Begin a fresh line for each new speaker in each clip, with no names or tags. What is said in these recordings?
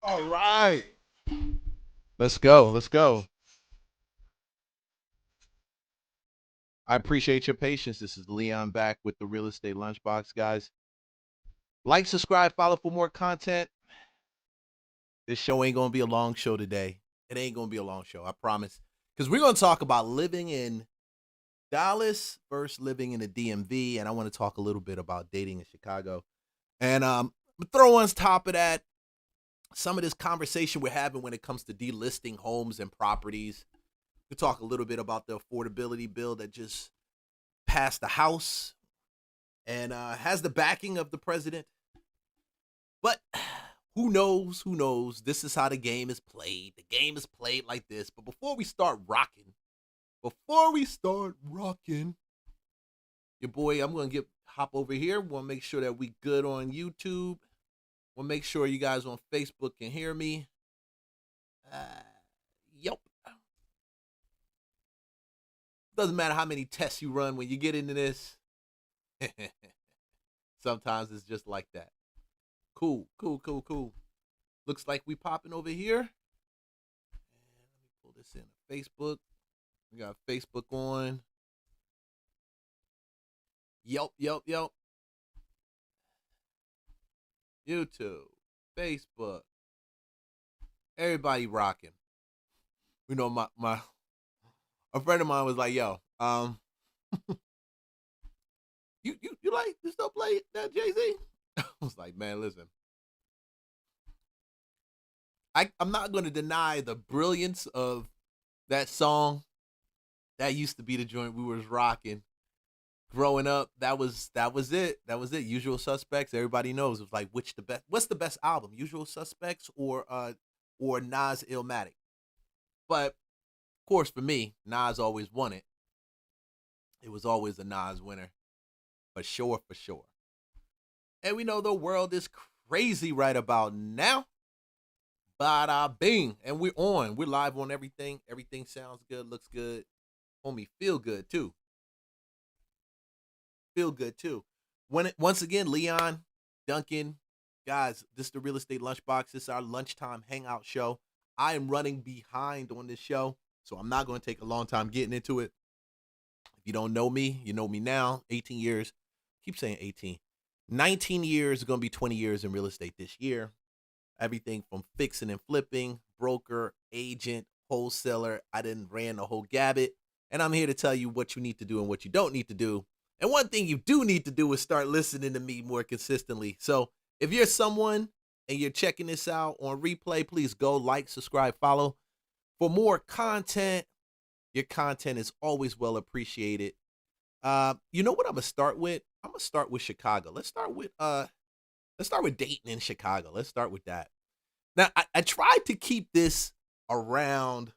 All right. Let's go. Let's go. I appreciate your patience. This is Leon back with the Real Estate Lunchbox, guys. Like, subscribe, follow for more content. This show ain't going to be a long show today. It ain't going to be a long show, I promise. Because we're going to talk about living in Dallas versus living in the DMV. And I want to talk a little bit about dating in Chicago. And throw on top of that some of this conversation we're having when it comes to delisting homes and properties. We talk a little bit about the affordability bill that just passed the House and has the backing of the president. But who knows? Who knows? This is how the game is played. The game is played like this. But before we start rocking, your boy, I'm gonna hop over here. Want to make sure that we good on YouTube. Want to make sure you guys on Facebook can hear me. Yep. Doesn't matter how many tests you run when you get into this. Sometimes it's just like that. Cool. Looks like we popping over here. And let me pull this in Facebook. We got Facebook on. Yep. YouTube, Facebook. Everybody rocking. You know, my a friend of mine was like, "Yo, you still play that Jay-Z?" I was like, "Man, listen, I'm not going to deny the brilliance of that song. That used to be the joint we was rocking growing up. That was it. That was it. Usual Suspects. Everybody knows. It was like, what's the best album? Usual Suspects or Nas Illmatic? But of course, for me, Nas always won it. It was always a Nas winner, for sure. And we know the world is crazy right about now. Bada bing. And we're on. We're live on everything. Everything sounds good, looks good. Homie, feel good too. Once again, Leon, Duncan, guys, this is the Real Estate Lunchbox. This is our lunchtime hangout show. I am running behind on this show, so I'm not going to take a long time getting into it. If you don't know me, you know me now. 18 years. Keep saying 18. 19 years, going to be 20 years in real estate this year. Everything from fixing and flipping, broker, agent, wholesaler. I didn't ran the whole gambit. And I'm here to tell you what you need to do and what you don't need to do. And one thing you do need to do is start listening to me more consistently. So if you're someone and you're checking this out on replay, please go like, subscribe, follow. For more content, your content is always well appreciated. You know what I'm gonna start with? I'm gonna start with Chicago. Let's start with dating in Chicago. Let's start with that. Now, I tried to keep this around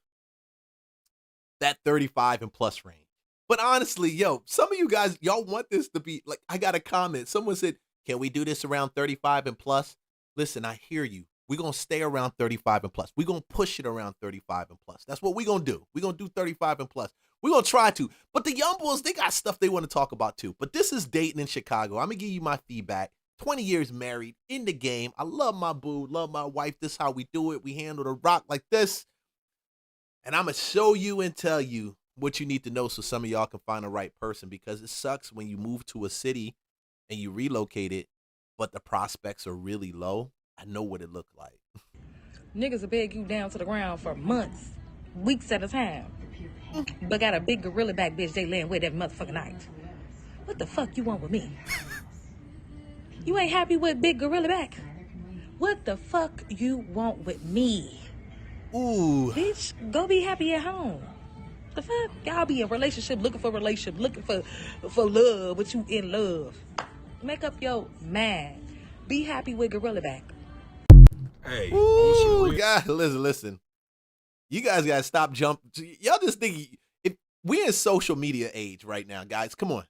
that 35 and plus range. But honestly, yo, some of you guys, y'all want this to be like, I got a comment. Someone said, can we do this around 35 and plus? Listen, I hear you. We're going to stay around 35 and plus. We're going to push it around 35 and plus. That's what we're going to do. We're going to do 35 and plus. We're going to try to. But the young bulls, they got stuff they want to talk about too. But this is dating in Chicago. I'm going to give you my feedback. 20 years married, in the game. I love my boo, love my wife. This is how we do it. We handle the rock like this. And I'm going to show you and tell you what you need to know so some of y'all can find the right person, because it sucks when you move to a city and you relocate it, but the prospects are really low. I know what it looked like.
Niggas will beg you down to the ground for months, weeks at a time. But got a big gorilla back bitch they laying with every motherfucking night. What the fuck you want with me? You ain't happy with big gorilla back? What the fuck you want with me?
Ooh.
Bitch, go be happy at home. The fuck? Y'all be in a relationship, looking for love, but you in love. Make up your mind. Be happy with gorilla back.
Hey,
Ooh, God, listen. You guys gotta stop jumping. Y'all just think if we're in social media age right now, guys. Come on.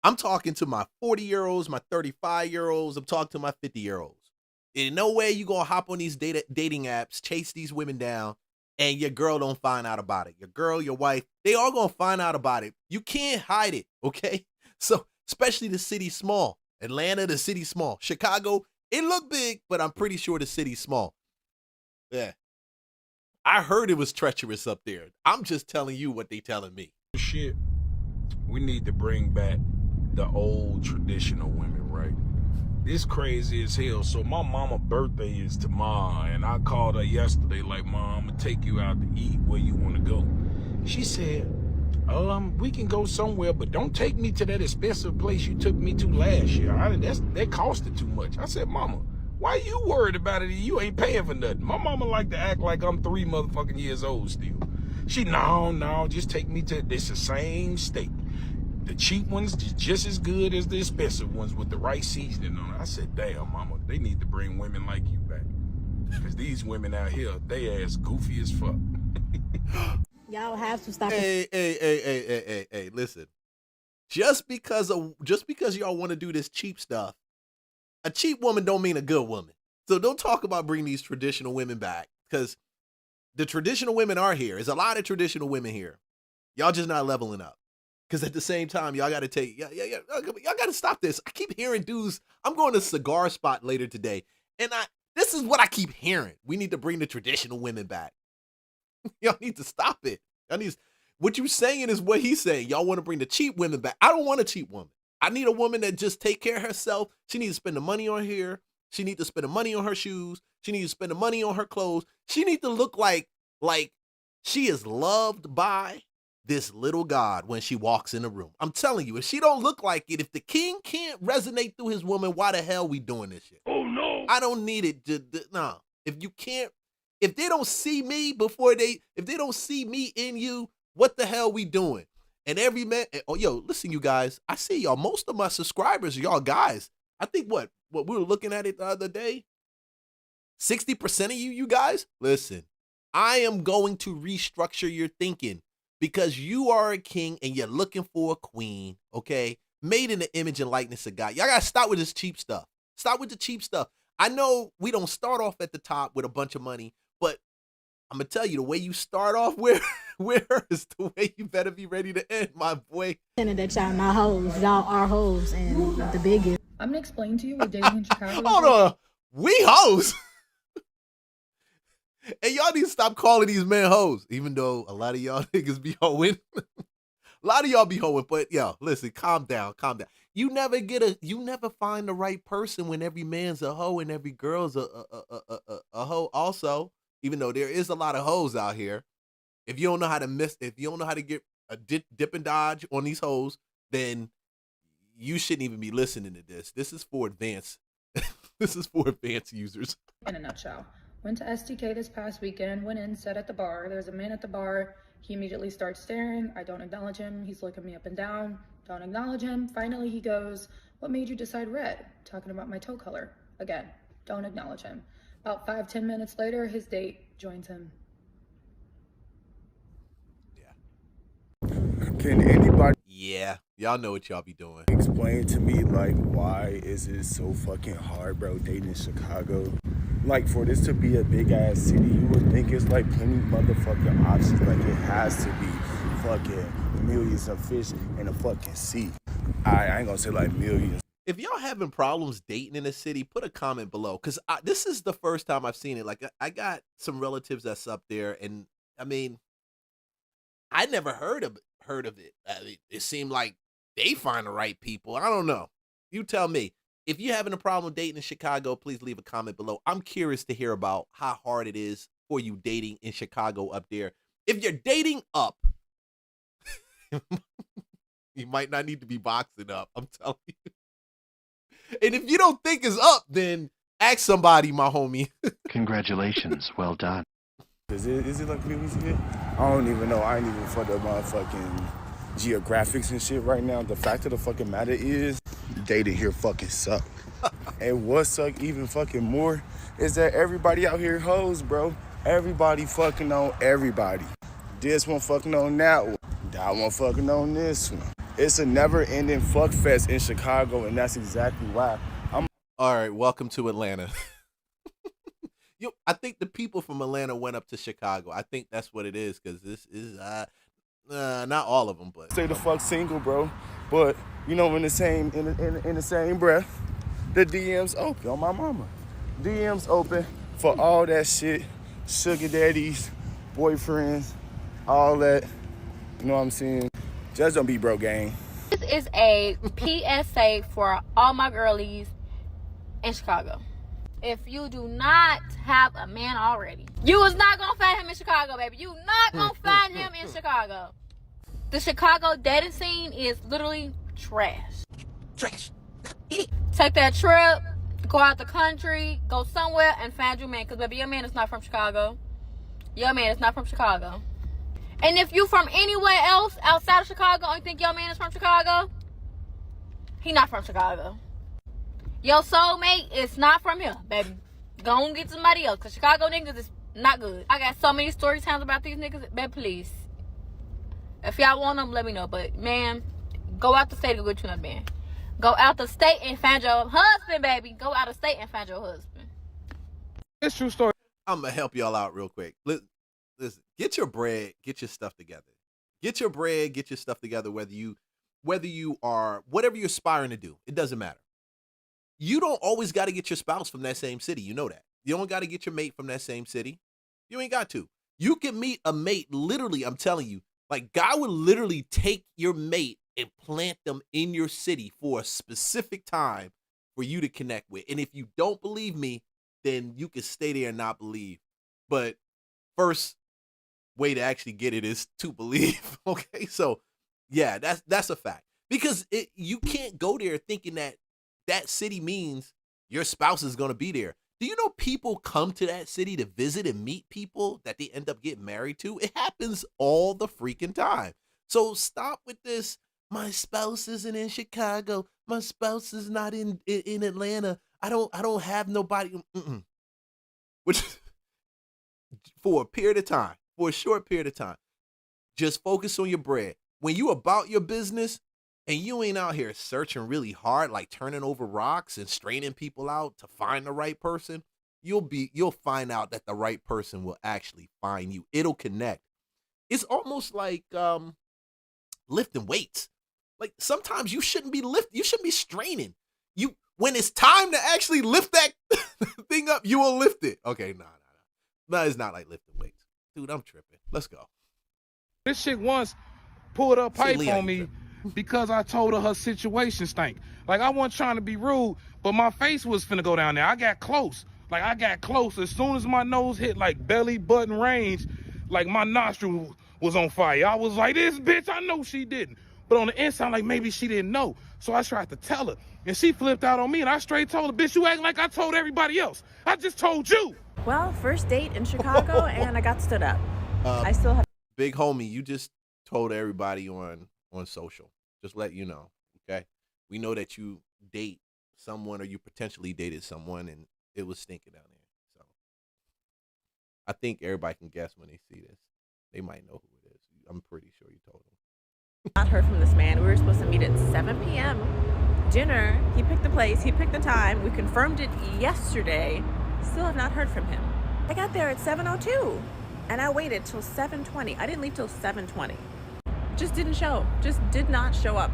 I'm talking to my 40-year-olds, my 35-year-olds. I'm talking to my 50-year-olds. In no way you gonna hop on these dating apps, chase these women down, and your girl don't find out about it. Your girl, your wife, they all gonna find out about it. You can't hide it, okay? So, especially the city small. Atlanta, the city small. Chicago, It looked big, but I'm pretty sure the city's small. Yeah. I heard it was treacherous up there. I'm just telling you what they telling me.
Shit, we need to bring back the old traditional women, right? This crazy as hell. So my mama's birthday is tomorrow, and I called her yesterday like, Mom, I'm gonna take you out to eat. Where you want to go? She said, we can go somewhere, but don't take me to that expensive place you took me to last year. That costed too much. I said, Mama, why you worried about it? You ain't paying for nothing. My mama like to act like I'm 3 motherfucking years old still. She, no, just take me to this the same steak. The cheap ones just as good as the expensive ones with the right seasoning on it. I said, damn, Mama, they need to bring women like you back. Because these women out here, they ass goofy as fuck.
Y'all have to stop.
Hey, listen. Just because y'all want to do this cheap stuff, a cheap woman don't mean a good woman. So don't talk about bringing these traditional women back, because the traditional women are here. There's a lot of traditional women here. Y'all just not leveling up. Because at the same time, y'all got to take, y'all got to stop this. I keep hearing dudes, I'm going to Cigar Spot later today, and this is what I keep hearing. We need to bring the traditional women back. Y'all need to stop it. What you saying is what he's saying. Y'all want to bring the cheap women back. I don't want a cheap woman. I need a woman that just take care of herself. She needs to spend the money on hair. She needs to spend the money on her shoes. She needs to spend the money on her clothes. She needs to look like she is loved by this little god when she walks in the room. I'm telling you, if she don't look like it, if the king can't resonate through his woman, why the hell we doing this shit?
Oh, no.
I don't need it. No. If they don't see me if they don't see me in you, what the hell we doing? And every man, listen, you guys, I see y'all. Most of my subscribers are y'all guys. I think what we were looking at it the other day, 60% of you guys, listen, I am going to restructure your thinking, because you are a king and you're looking for a queen, okay? Made in the image and likeness of God. Y'all got to stop with this cheap stuff. Stop with the cheap stuff. I know we don't start off at the top with a bunch of money, but I'm going to tell you, the way you start off where is the way you better be ready to end, my boy.
That y'all not hoes. Y'all are hoes, and the biggest.
I'm gonna explain to you what dating in Chicago is.
Hold on. We hoes. And y'all need to stop calling these men hoes, even though a lot of y'all niggas be hoeing. A lot of y'all be hoeing, but listen, calm down. You never find the right person when every man's a hoe and every girl's a hoe also, even though there is a lot of hoes out here. If you don't know how to get a dip and dodge on these hoes, then you shouldn't even be listening to this. This is for advanced. This is for advanced users.
In a nutshell. Went to STK this past weekend, went in, sat at the bar. There's a man at the bar. He immediately starts staring. I don't acknowledge him. He's looking me up and down. Don't acknowledge him. Finally, he goes, "What made you decide red?" Talking about my toe color. Again, don't acknowledge him. About 5-10 minutes later, his date joins him.
Can anybody
Y'all know what y'all be doing.
explain to me, like, why is it so fucking hard, bro, dating in Chicago? Like, for this to be a big-ass city, you would think it's, like, plenty motherfucking options. Like, it has to be fucking millions of fish in a fucking sea. I ain't gonna say, like, millions.
If y'all having problems dating in the city, put a comment below, because this is the first time I've seen it. Like, I got some relatives that's up there, and, I mean, I never heard of it. It seemed like they find the right people. I don't know. You tell me. If you're having a problem dating in Chicago, please leave a comment below. I'm curious to hear about how hard it is for you dating in Chicago up there. If you're dating up, you might not need to be boxing up. I'm telling you. And if you don't think it's up, then ask somebody, my homie.
Congratulations. Well done.
Is it like millions here? I don't even know. I ain't even for the motherfucking geographics and shit right now. The fact of the fucking matter is, dating here fucking suck. And what suck even fucking more is that everybody out here hoes, bro. Everybody fucking on everybody. This one fucking on that one. That one fucking on this one. It's a never-ending fuck fest in Chicago, and that's exactly why.
All right, welcome to Atlanta. I think the people from Atlanta went up to Chicago. I think that's what it is, because this is not all of them, but
say the fuck single, bro. But you know, in the same breath, The DMs open on my mama. DMs open for all that shit. Sugar daddies, boyfriends, all that. You know what I'm saying? Just don't be broke, gang.
This is a PSA for all my girlies in Chicago. If you do not have a man already, you is not gonna find him in Chicago, baby. You not gonna find him in Chicago. The Chicago dating scene is literally trash.
Trash.
Take that trip, go out the country, go somewhere and find your man. Because, baby, your man is not from Chicago. Your man is not from Chicago. And if you from anywhere else outside of Chicago and you think your man is from Chicago, he not from Chicago. Your soulmate is not from here, baby. Go and get somebody else. Because Chicago niggas is not good. I got so many story times about these niggas. Baby, please. If y'all want them, let me know. But, man, go out the state and go get you another man. Go out the state and find your husband, baby. Go out of state and find your husband.
It's true story.
I'm gonna help y'all out real quick. Listen, get your bread, get your stuff together. Get your bread, get your stuff together. Whether you are whatever you're aspiring to do, it doesn't matter. You don't always got to get your spouse from that same city. You know that. You don't got to get your mate from that same city. You ain't got to. You can meet a mate. Literally, I'm telling you, like God would literally take your mate and plant them in your city for a specific time for you to connect with. And if you don't believe me, then you can stay there and not believe. But first way to actually get it is to believe. Okay, so yeah, that's a fact. Because you can't go there thinking that city means your spouse is going to be there. Do you know people come to that city to visit and meet people that they end up getting married to? It happens all the freaking time. So stop with this. My spouse isn't in Chicago. My spouse is not in Atlanta. I don't have nobody. Which for a period of time, for a short period of time, just focus on your bread. When you about your business and you ain't out here searching really hard, like turning over rocks and straining people out to find the right person, you'll find out that the right person will actually find you. It'll connect. It's almost like lifting weights. Like sometimes you shouldn't be lifting, you shouldn't be straining. When it's time to actually lift that thing up, you will lift it. Okay, no, it's not like lifting weights. Dude, I'm tripping. Let's go.
This chick once pulled a pipe
Leon,
on me because I told her situation stank. Like, I wasn't trying to be rude, but my face was finna go down there. I got close. Like, I got close. As soon as my nose hit, like, belly button range, like, my nostril was on fire. I was like, this bitch, I know she didn't. But on the inside, like, maybe she didn't know. So I tried to tell her. And she flipped out on me, and I straight told her, bitch, you acting like I told everybody else. I just told you.
Well, first date in Chicago, and I got stood up. I still have...
Big homie, you just told everybody on social. Just let you know, okay? We know that you date someone or you potentially dated someone, and it was stinking down there. So I think everybody can guess when they see this. They might know who it is. I'm pretty sure you told them.
Not heard from this man. We were supposed to meet at 7 p.m. Dinner. He picked the place. He picked the time. We confirmed it yesterday. Still have not heard from him. I got there at 7:02, and I waited till 7:20. I didn't leave till 7:20. Just didn't show. Just did not show up.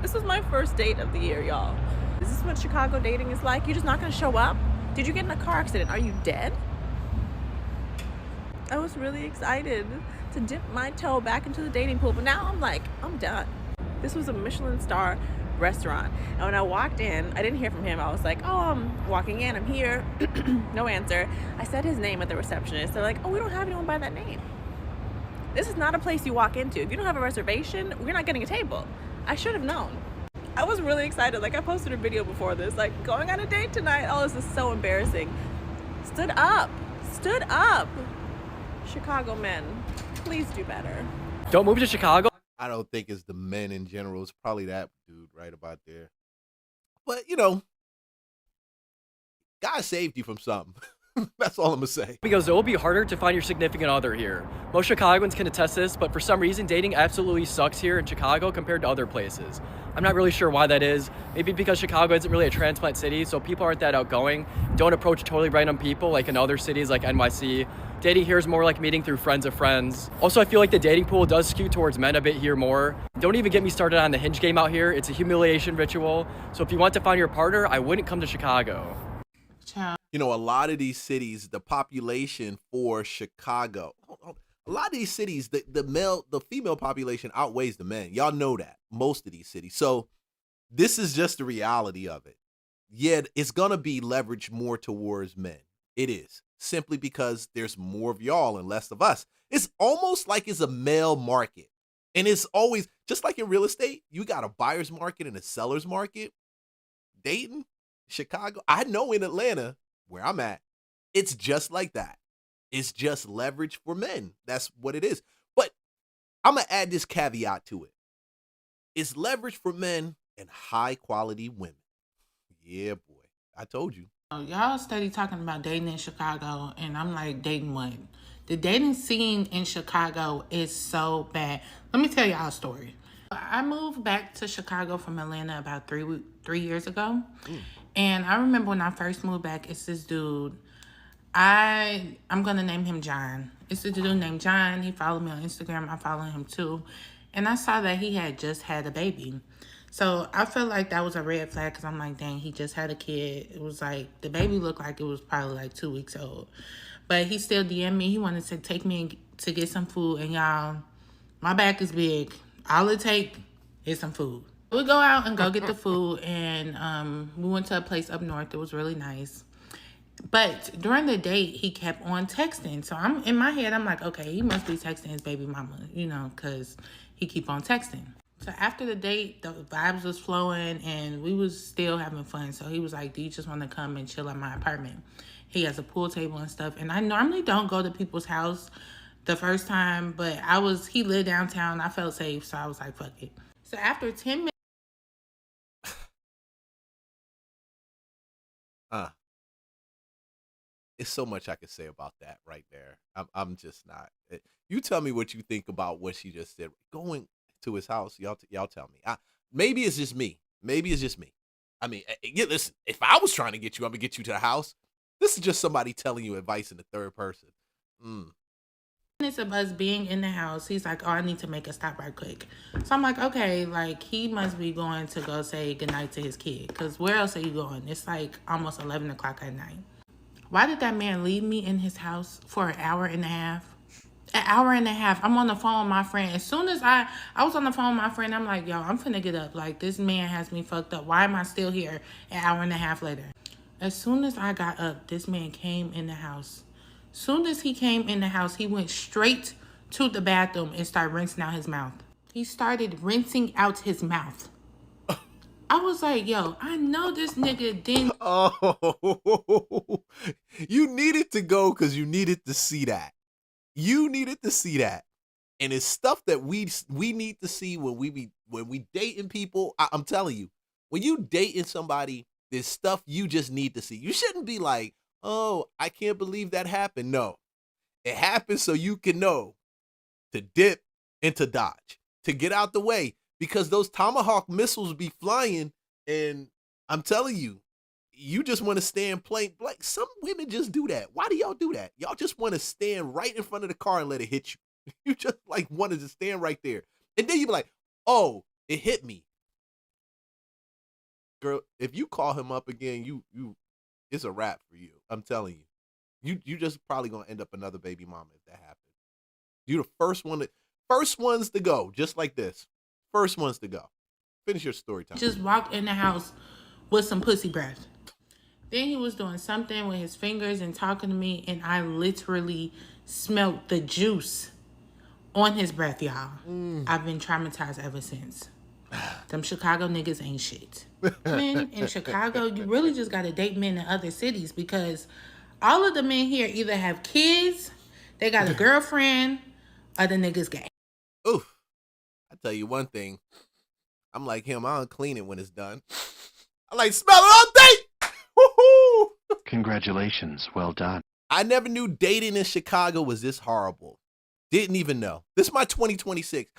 This was my first date of the year, y'all. Is this what Chicago dating is like? You're just not gonna show up? Did you get in a car accident? Are you dead? I was really excited to dip my toe back into the dating pool, but now I'm like, I'm done. This was a Michelin star restaurant, and when I walked in, I didn't hear from him. I was like, oh, I'm walking in, I'm here. No answer. I said his name at the receptionist. They're like, oh, we don't have anyone by that name. This is not a place you walk into. If you don't have a reservation, we're not getting a table. I should have known. I was really excited. Like, I posted a video before this, like, going on a date tonight. Oh, this is so embarrassing. Stood up. Stood up. Chicago men, please do better.
Don't move to Chicago.
I don't think it's the men in general. It's probably that dude right about there. But, you know, God saved you from something. That's all I'm going to say.
Because it will be harder to find your significant other here. Most Chicagoans can attest this, but for some reason, dating absolutely sucks here in Chicago compared to other places. I'm not really sure why that is. Maybe because Chicago isn't really a transplant city, so people aren't that outgoing. Don't approach totally random people like in other cities like NYC Dating here is more like meeting through friends of friends. Also, I feel like the dating pool does skew towards men a bit here more. Don't even get me started on the hinge game out here. It's a humiliation ritual. So if you want to find your partner, I wouldn't come to Chicago.
You know, a lot of these cities, the population for Chicago, a lot of these cities, the female population outweighs the men. Y'all know that, most of these cities. So this is just the reality of it. Yeah, it's going to be leveraged more towards men. It is, simply because there's more of y'all and less of us. It's almost like it's a male market. And it's always, just like in real estate, you got a buyer's market and a seller's market. Dayton, Chicago, I know in Atlanta, where I'm at, it's just like that. It's just leverage for men. That's what it is. But I'm going to add this caveat to it. It's leverage for men and high quality women. Yeah, boy. I told you.
Y'all steady talking about dating in Chicago, and I'm like, dating what? The dating scene in Chicago is so bad. Let me tell y'all a story. I moved back to Chicago from Atlanta about 3 years ago. And I remember when I first moved back, it's this dude. I'm going to name him John. It's this dude named John. He followed me on Instagram. I follow him too. And I saw that he had just had a baby. So I felt like that was a red flag because I'm like, dang, he just had a kid. It was like, the baby looked like it was probably like 2 weeks old. But he still DM'd me. He wanted to take me to get some food. And y'all, my back is big. All it take is some food. We go out and go get the food. And we went to a place up north. It was really nice. But during the date, he kept on texting. So I'm in my head, I'm like, okay, he must be texting his baby mama, you know, because he keep on texting. So after the date, the vibes was flowing and we was still having fun. So he was like, do you just want to come and chill at my apartment? He has a pool table and stuff. And I normally don't go to people's house the first time, but he lived downtown. I felt safe, so I was like, fuck it. So after 10 minutes.
It's so much I could say about that right there. I'm just not. You tell me what you think about what she just said. Going to his house, y'all tell me. Maybe it's just me. I mean, listen, if I was trying to get you, I'm going to get you to the house. This is just somebody telling you advice in the third person.
Minutes of us being in the house, he's like, oh, I need to make a stop right quick. So I'm like, okay, like he must be going to go say goodnight to his kid. Because where else are you going? It's like almost 11 o'clock at night. Why did that man leave me in his house for an hour and a half? An hour and a half. I'm on the phone with my friend. As soon as I was on the phone with my friend, I'm like, yo, I'm finna get up. Like, this man has me fucked up. Why am I still here an hour and a half later? As soon as I got up, this man came in the house. Soon as he came in the house, he went straight to the bathroom and started rinsing out his mouth. He started rinsing out his mouth. I was like, yo, I know this nigga didn't.
Oh, you needed to go because you needed to see that. You needed to see that. And it's stuff that we need to see when we dating people. I'm telling you, when you dating somebody, there's stuff you just need to see. You shouldn't be like, oh, I can't believe that happened. No, it happened so you can know to dip and to dodge, to get out the way. Because those Tomahawk missiles be flying, and I'm telling you, you just want to stand plain. Like, some women just do that. Why do y'all do that? Y'all just want to stand right in front of the car and let it hit you. You just like wanted to stand right there. And then you be like, oh, it hit me. Girl, if you call him up again, you it's a wrap for you. I'm telling you. You just probably gonna end up another baby mama if that happens. You the first ones to go, just like this. First ones to go. Finish your story time.
Just walked in the house with some pussy breath. Then he was doing something with his fingers and talking to me, and I literally smelled the juice on his breath, y'all. I've been traumatized ever since. Them Chicago niggas ain't shit. Men in Chicago, you really just gotta date men in other cities because all of the men here either have kids, they got a girlfriend, or the niggas gay.
Oof. I tell you one thing. I'm like him. I don't clean it when it's done. I like smell it all day. Woo-hoo.
Congratulations. Well done.
I never knew dating in Chicago was this horrible. Didn't even know. This is my 2026.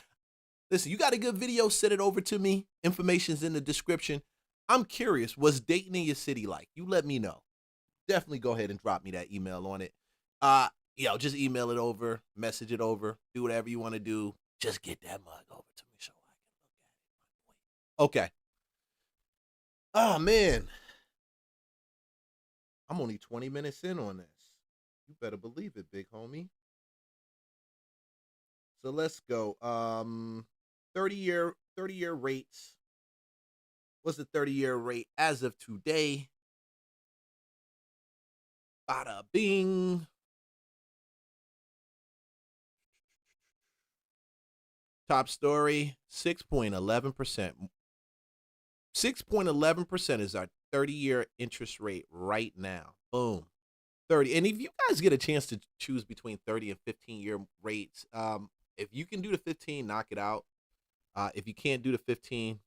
Listen, you got a good video, send it over to me. Information's in the description. I'm curious, what's dating in your city like? You let me know. Definitely go ahead and drop me that email on it. just email it over, message it over, do whatever you want to do. Just get that mug over to me so I can look at it. Okay. Oh, man. I'm only 20 minutes in on this. You better believe it, big homie. So let's go. 30-year rates. What's the 30-year rate as of today? Bada bing. Top story, 6.11%. 6.11% is our 30-year interest rate right now. Boom. 30. And if you guys get a chance to choose between 30 and 15-year rates, if you can do the 15, knock it out. If you can't do the 15,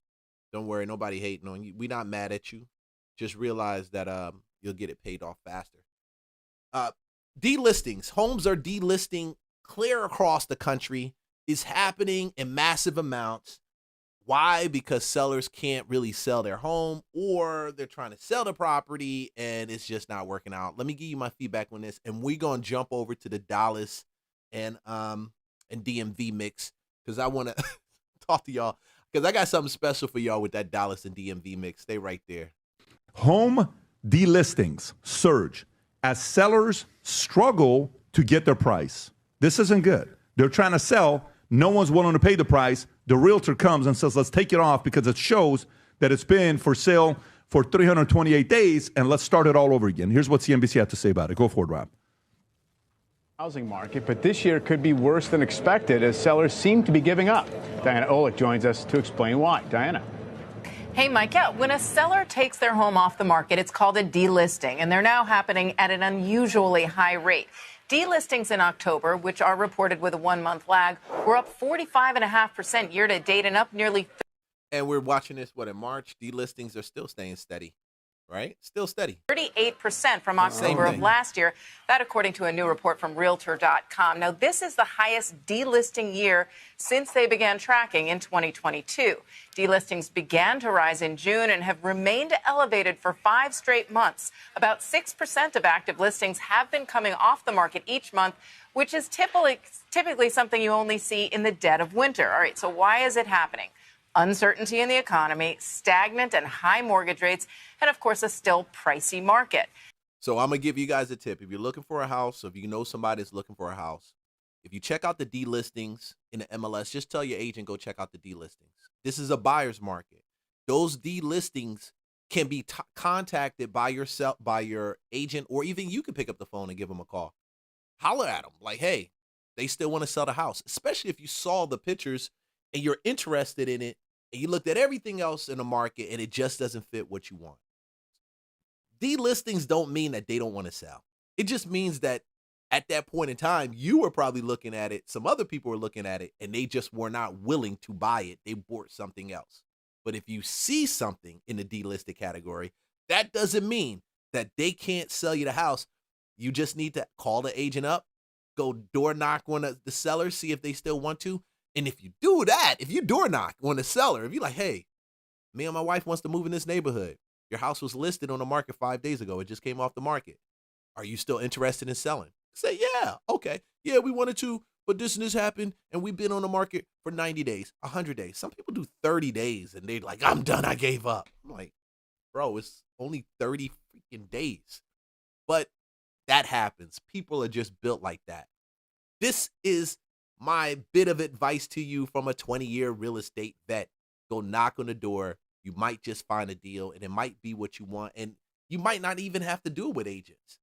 don't worry, nobody hating on you. We're not mad at you. Just realize that you'll get it paid off faster. Delistings. Homes are delisting clear across the country. Is happening in massive amounts. Why? Because sellers can't really sell their home, or they're trying to sell the property and it's just not working out. Let me give you my feedback on this, and we're gonna jump over to the Dallas and DMV mix because I want to talk to y'all because I got something special for y'all with that Dallas and DMV mix. Stay right there.
Home delistings surge as sellers struggle to get their price. This isn't good. They're trying to sell. No one's willing to pay the price. The realtor comes and says, let's take it off because it shows that it's been for sale for 328 days, and let's start it all over again. Here's what CNBC had to say about it. Go for it, Rob.
Housing market, but this year could be worse than expected as sellers seem to be giving up. Diana Olick joins us to explain why. Diana.
Hey, Mike, when a seller takes their home off the market, it's called a delisting, and they're now happening at an unusually high rate. Delistings in October, which are reported with a 1-month lag, were up 45.5% year to date and up nearly.
And we're watching this, in March? Delistings are still staying steady, right? Still steady.
38% from October of last year. That according to a new report from Realtor.com. Now, this is the highest delisting year since they began tracking in 2022. Delistings began to rise in June and have remained elevated for 5 straight months. About 6% of active listings have been coming off the market each month, which is typically something you only see in the dead of winter. All right, so why is it happening? Uncertainty in the economy, stagnant and high mortgage rates, and of course, a still pricey market.
So I'm going to give you guys a tip. If you're looking for a house, or if you know somebody that's looking for a house, if you check out the delistings in the MLS, just tell your agent, go check out the delistings. This is a buyer's market. Those delistings can be contacted by yourself, by your agent, or even you can pick up the phone and give them a call. Holler at them like, hey, they still want to sell the house, especially if you saw the pictures and you're interested in it and you looked at everything else in the market and it just doesn't fit what you want. Delistings don't mean that they don't want to sell. It just means that at that point in time, you were probably looking at it. Some other people were looking at it and they just were not willing to buy it. They bought something else. But if you see something in the delisted category, that doesn't mean that they can't sell you the house. You just need to call the agent up, go door knock on the seller, see if they still want to. And if you do that, if you door knock on the seller, if you're like, hey, me and my wife wants to move in this neighborhood. Your house was listed on the market 5 days ago. It just came off the market. Are you still interested in selling? Say, yeah, okay. Yeah, we wanted to, but this and this happened, and we've been on the market for 90 days, 100 days. Some people do 30 days, and they're like, I'm done, I gave up. I'm like, bro, it's only 30 freaking days. But that happens. People are just built like that. This is my bit of advice to you from a 20-year real estate vet. Go knock on the door. You might just find a deal, and it might be what you want, and you might not even have to do it with agents.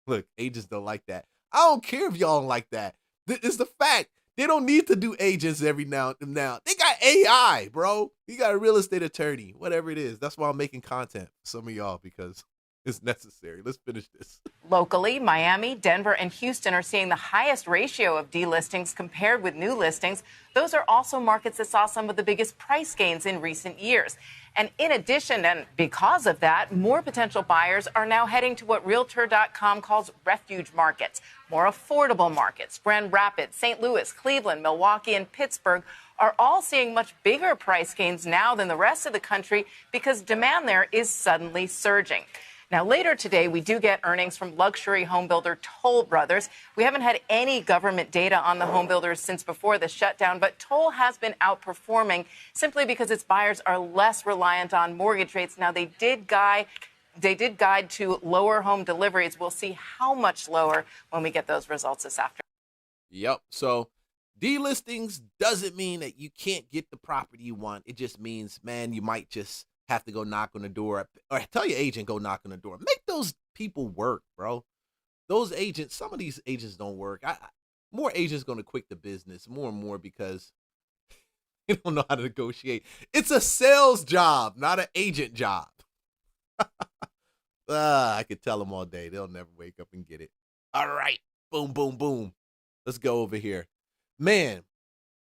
Look, agents don't like that. I don't care if y'all don't like that. It's the fact. They don't need to do agents every now and now. They got AI, bro. You got a real estate attorney, whatever it is. That's why I'm making content for some of y'all, because it's necessary. Let's finish this.
Locally, Miami, Denver, and Houston are seeing the highest ratio of delistings compared with new listings. Those are also markets that saw some of the biggest price gains in recent years. And in addition, and because of that, more potential buyers are now heading to what Realtor.com calls refuge markets, more affordable markets. Grand Rapids, St. Louis, Cleveland, Milwaukee, and Pittsburgh are all seeing much bigger price gains now than the rest of the country because demand there is suddenly surging. Now, later today, we do get earnings from luxury home builder Toll Brothers. We haven't had any government data on the home builders since before the shutdown, but Toll has been outperforming simply because its buyers are less reliant on mortgage rates. Now, they did guide to lower home deliveries. We'll see how much lower when we get those results this afternoon.
Yep. So delistings doesn't mean that you can't get the property you want. It just means, man, you might just have to go knock on the door or tell your agent, go knock on the door. Make those people work, bro. Those agents, some of these agents don't work. More agents going to quit the business more and more because they don't know how to negotiate. It's a sales job, not an agent job. I could tell them all day. They'll never wake up and get it. All right. Boom, boom, boom. Let's go over here. Man,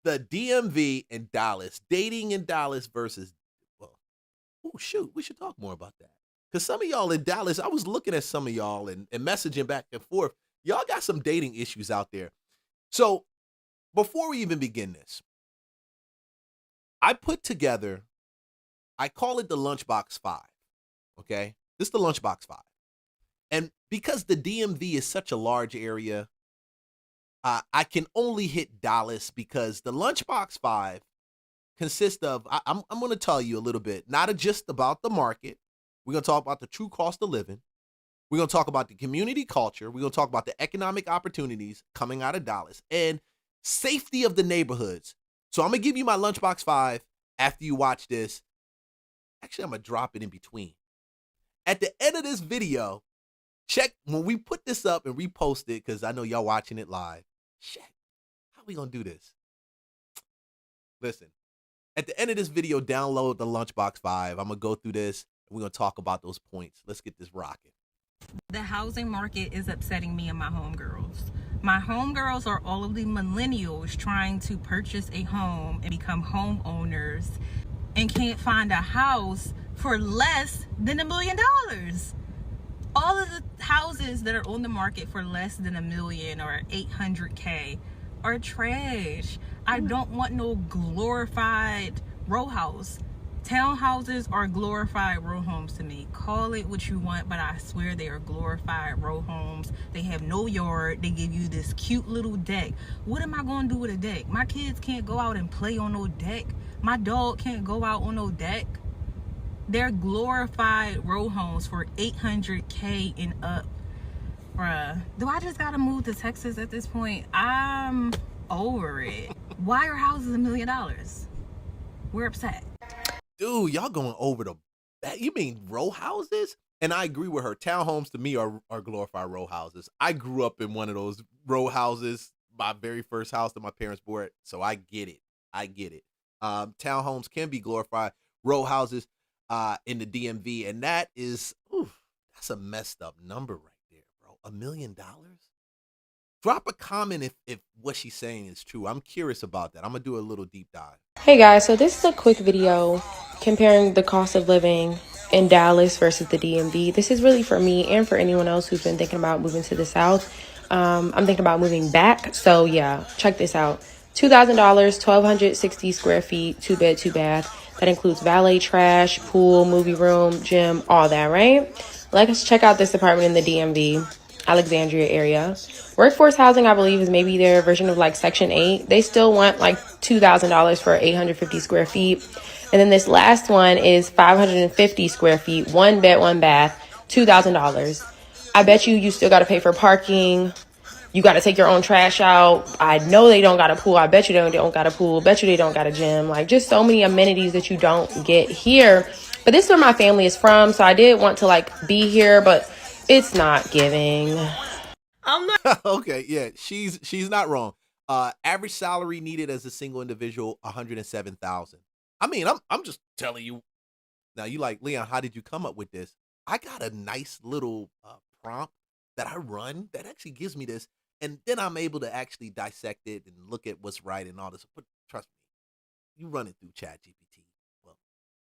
the DMV in Dallas, dating in Dallas versus, well, oh, shoot, we should talk more about that. Because some of y'all in Dallas, I was looking at some of y'all and messaging back and forth. Y'all got some dating issues out there. So before we even begin this, I put together, I call it the Lunchbox 5, okay? This is the Lunchbox 5. And because the DMV is such a large area, I can only hit Dallas because the Lunchbox 5 consists of, I'm going to tell you a little bit, not just about the market. We're going to talk about the true cost of living. We're going to talk about the community culture. We're going to talk about the economic opportunities coming out of Dallas and safety of the neighborhoods. So I'm going to give you my Lunchbox 5 after you watch this. Actually, I'm going to drop it in between. At the end of this video, check when we put this up and repost it, because I know y'all watching it live. Shit, how we going to do this? Listen, at the end of this video, download the Lunchbox 5. I'm going to go through this, and we're going to talk about those points. Let's get this rocking.
The housing market is upsetting me and my homegirls. My homegirls are all of the millennials trying to purchase a home and become homeowners and can't find a house for less than $1 million. All of the houses that are on the market for less than $1 million or $800K are trash. I don't want no glorified row house. Townhouses are glorified row homes to me. Call it what you want, but I swear they are glorified row homes. They have no yard. They give you this cute little deck. What am I going to do with a deck? My kids can't go out and play on no deck. My dog can't go out on no deck. They're glorified row homes for $800K and up. Bruh, do I just gotta move to Texas at this point? I'm over it. Why are houses $1 million? We're upset.
Dude, y'all going over the, you mean row houses? And I agree with her. Townhomes to me are glorified row houses. I grew up in one of those row houses, my very first house that my parents bought. So I get it. I get it. Townhomes can be glorified row houses in the DMV. And that is, that's a messed up number right there, bro. $1 million? Drop a comment if what she's saying is true. I'm curious about that. I'm going to do a little deep dive.
Hey guys, so this is a quick video comparing the cost of living in Dallas versus the DMV. This is really for me and for anyone else who's been thinking about moving to the South. I'm thinking about moving back. So yeah, check this out. $2,000, 1,260 square feet, 2-bed, 2-bath. That includes valet, trash, pool, movie room, gym, all that, right? Let's check out this apartment in the DMV, Alexandria area. Workforce housing, I believe, is maybe their version of like Section 8. They still want like $2,000 for 850 square feet. And then this last one is 550 square feet, 1 bed, 1 bath, $2,000. I bet you still got to pay for parking. You got to take your own trash out. I know they don't got a pool. I bet you they don't got a pool. Bet you they don't got a gym. Like just so many amenities that you don't get here. But this is where my family is from. So I did want to like be here, but it's not giving.
I'm not okay. Yeah, she's not wrong. Average salary needed as a single individual, $107,000. I mean, I'm just telling you. Now you like, Leon, how did you come up with this? I got a nice little prompt that I run that actually gives me this, and then I'm able to actually dissect it and look at what's right and all this. But trust me, you run it through ChatGPT. Well,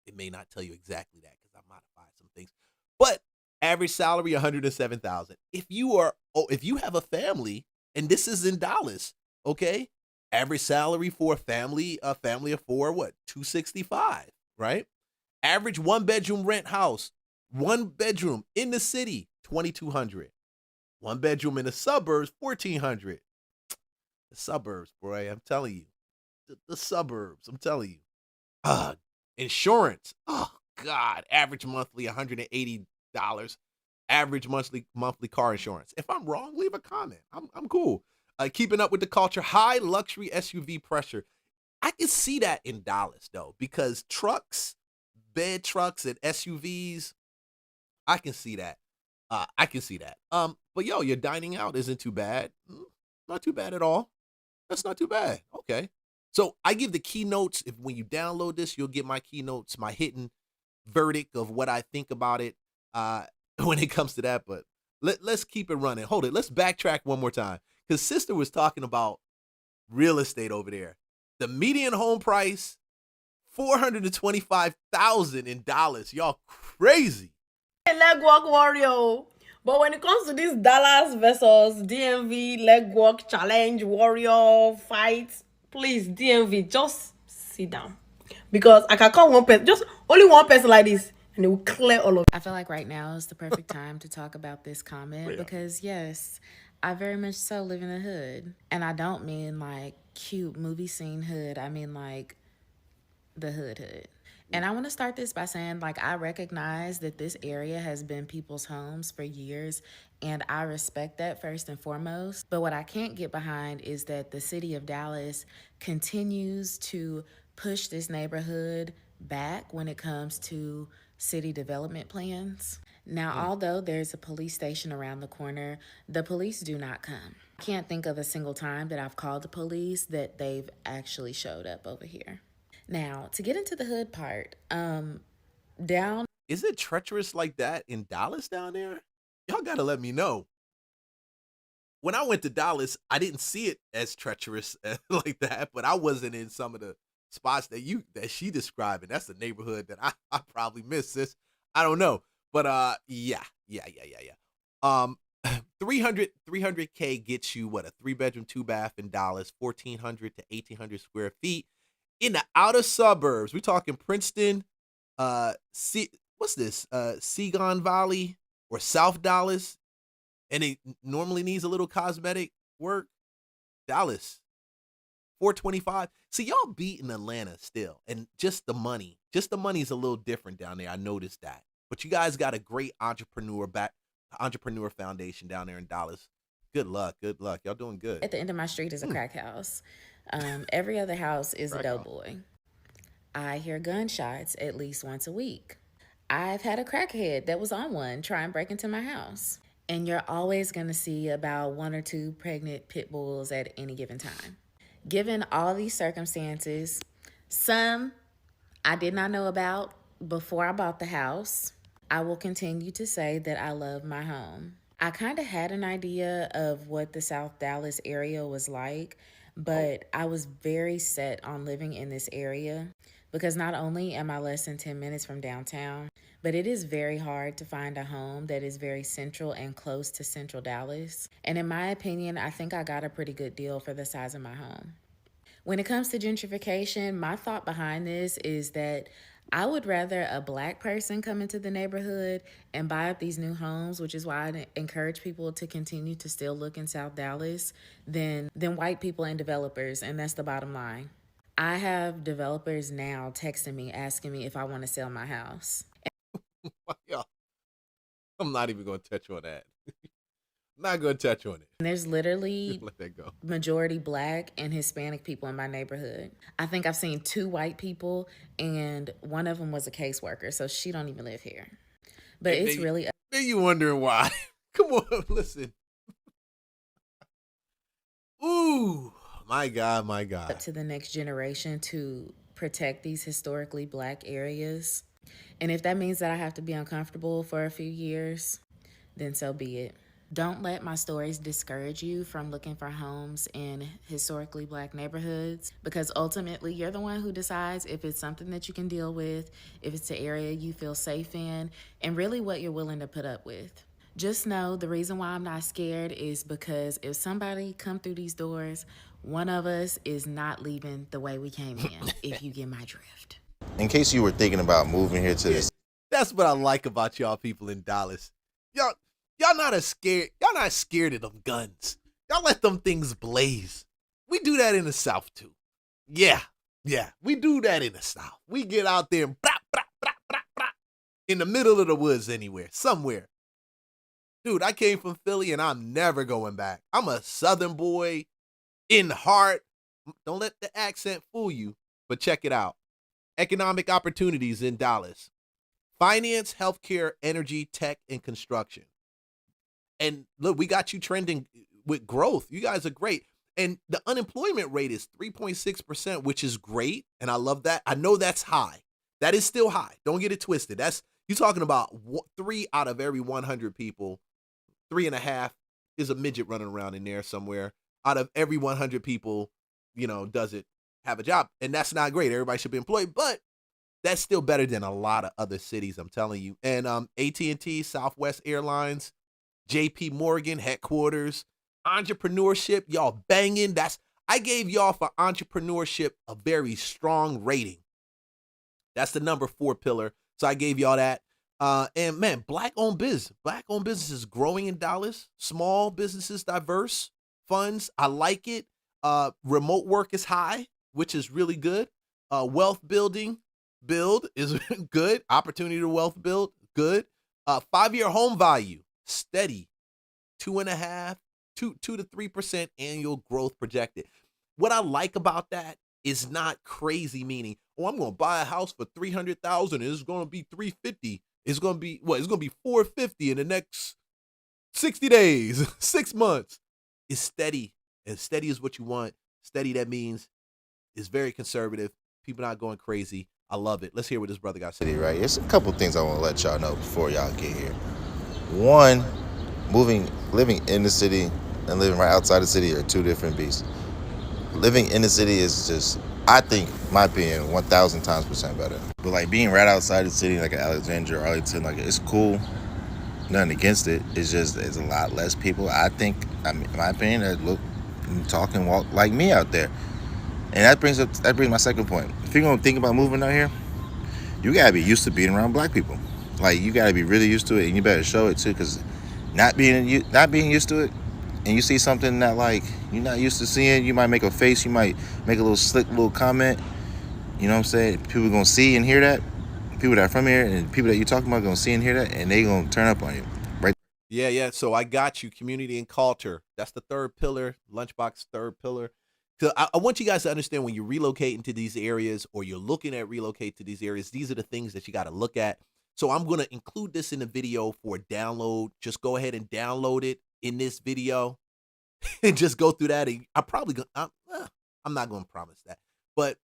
it may not tell you exactly that because I modified some things, but average salary $107,000. If you have a family, and this is in Dallas, okay? Average salary for a family of 4, what? $265, right? Average 1-bedroom rent house, 1 bedroom in the city, $2,200. 1 bedroom in the suburbs, $1,400. The suburbs, boy, I'm telling you. The suburbs, I'm telling you. Insurance. Oh, God. Average monthly, $180. Average monthly car insurance. If I'm wrong, leave a comment. I'm cool. Keeping up with the culture. High luxury SUV pressure. I can see that in Dallas, though, because trucks, bed trucks, and SUVs, I can see that. But yo, your dining out isn't too bad. Not too bad at all. That's not too bad. Okay. So I give the keynotes. When you download this, you'll get my keynotes, my hidden verdict of what I think about it when it comes to that. But let's keep it running. Hold it. Let's backtrack one more time. Because sister was talking about real estate over there. The median home price, $425,000 in Dallas. Y'all crazy.
Legwork warrior. But when it comes to this Dallas versus DMV legwork challenge warrior fight, please DMV just sit down, because I can call one person, just only one person like this, and it will clear all of it.
I feel like right now is the perfect time to talk about this comment because yes, I very much so live in the hood, and I don't mean like cute movie scene hood. I mean like the hood. And I want to start this by saying, like, I recognize that this area has been people's homes for years, and I respect that first and foremost. But what I can't get behind is that the city of Dallas continues to push this neighborhood back when it comes to city development plans. Now, although there's a police station around the corner, the police do not come. I can't think of a single time that I've called the police that they've actually showed up over here. Now, to get into the hood part, down...
Is it treacherous like that in Dallas down there? Y'all got to let me know. When I went to Dallas, I didn't see it as treacherous like that, but I wasn't in some of the spots that she described, and that's the neighborhood that I probably missed, sis. I don't know. But yeah. 300K gets you what, a 3-bedroom, 2-bath in Dallas, 1,400 to 1,800 square feet. In the outer suburbs, we're talking Princeton, what's this? Sigon Valley or South Dallas, and it normally needs a little cosmetic work. Dallas, 425. See, y'all beat in Atlanta still, and just the money is a little different down there. I noticed that, but you guys got a great entrepreneur foundation down there in Dallas. Good luck. Y'all doing good.
At the end of my street is a crack house. Every other house is a doughboy. I hear gunshots at least once a week. I've had a crackhead that was on one try and break into my house. And you're always going to see about 1 or 2 pregnant pit bulls at any given time. Given all these circumstances, some I did not know about before I bought the house, I will continue to say that I love my home. I kind of had an idea of what the South Dallas area was like, but I was very set on living in this area because not only am I less than 10 minutes from downtown, but it is very hard to find a home that is very central and close to central Dallas. And in my opinion, I think I got a pretty good deal for the size of my home. When it comes to gentrification, my thought behind this is that I would rather a Black person come into the neighborhood and buy up these new homes, which is why I encourage people to continue to still look in South Dallas, than white people and developers, and that's the bottom line. I have developers now texting me, asking me if I want to sell my house.
I'm not even going to touch on that. Not going to touch on it.
And there's literally
let that go.
Majority Black and Hispanic people in my neighborhood. I think I've seen 2 white people, and one of them was a caseworker, so she don't even live here. But it's really...
Then you wondering why. Come on, listen. Ooh, my God.
Up to the next generation to protect these historically Black areas. And if that means that I have to be uncomfortable for a few years, then so be it. Don't let my stories discourage you from looking for homes in historically Black neighborhoods, because ultimately you're the one who decides if it's something that you can deal with, if it's an area you feel safe in, and really what you're willing to put up with. Just know the reason why I'm not scared is because if somebody come through these doors, one of us is not leaving the way we came in, if you get my drift.
In case you were thinking about moving here to this,
That's what I like about y'all people in Dallas. Y'all not as scared. Y'all not scared of them guns. Y'all let them things blaze. We do that in the South too. Yeah, we do that in the South. We get out there and blah, blah, blah, blah, blah, in the middle of the woods anywhere, somewhere. Dude, I came from Philly and I'm never going back. I'm a Southern boy in heart. Don't let the accent fool you, but check it out. Economic opportunities in Dallas. Finance, healthcare, energy, tech, and construction. And look, we got you trending with growth. You guys are great. And the unemployment rate is 3.6%, which is great. And I love that. I know that's high. That is still high. Don't get it twisted. You're talking about 3 out of every 100 people. 3.5 is a midget running around in there somewhere. Out of every 100 people, doesn't have a job. And that's not great. Everybody should be employed. But that's still better than a lot of other cities, I'm telling you. And AT&T, Southwest Airlines, JP Morgan headquarters, entrepreneurship, y'all banging. I gave y'all for entrepreneurship a very strong rating. That's the number 4 pillar. So I gave y'all that. And man, black-owned business. Black-owned business is growing in Dallas. Small businesses, diverse funds. I like it. Remote work is high, which is really good. Wealth build is good. Opportunity to wealth build, good. 5-year home value, steady. 2.5, 2 to 3% annual growth projected. What I like about that is not crazy, meaning, I'm going to buy a house for $300,000 and it's going to be $350. It's going to be It's going to be $450 in the next 60 days, 6 months. It's steady, and steady is what you want. Steady, that means it's very conservative. People not going crazy. I love it. Let's hear what this brother got to say.
Right, it's a couple things I want to let y'all know before y'all get here. One, living in the city and living right outside the city are 2 different beasts. Living in the city is just, I think, my opinion, 1,000 times % better. But like being right outside the city, like Alexandria or Arlington, like it's cool. Nothing against it. It's just there's a lot less people. I think, in my opinion, that look, talk and walk like me out there. And that brings my second point. If you're gonna think about moving out here, you gotta be used to being around black people. Like you gotta be really used to it, and you better show it too. Because not being used to it, and you see something that like you're not used to seeing, you might make a face, you might make a little slick little comment. You know what I'm saying? People are gonna see and hear that. People that are from here and people that you're talking about are gonna see and hear that, and they gonna turn up on you, right?
Yeah. So I got you. Community and culture. That's the 3rd pillar. Lunchbox 3rd pillar. So I want you guys to understand when you're relocating to these areas or you're looking at relocate to these areas, these are the things that you got to look at. So I'm going to include this in the video for download. Just go ahead and download it in this video and just go through that. And I'm not going to promise that, but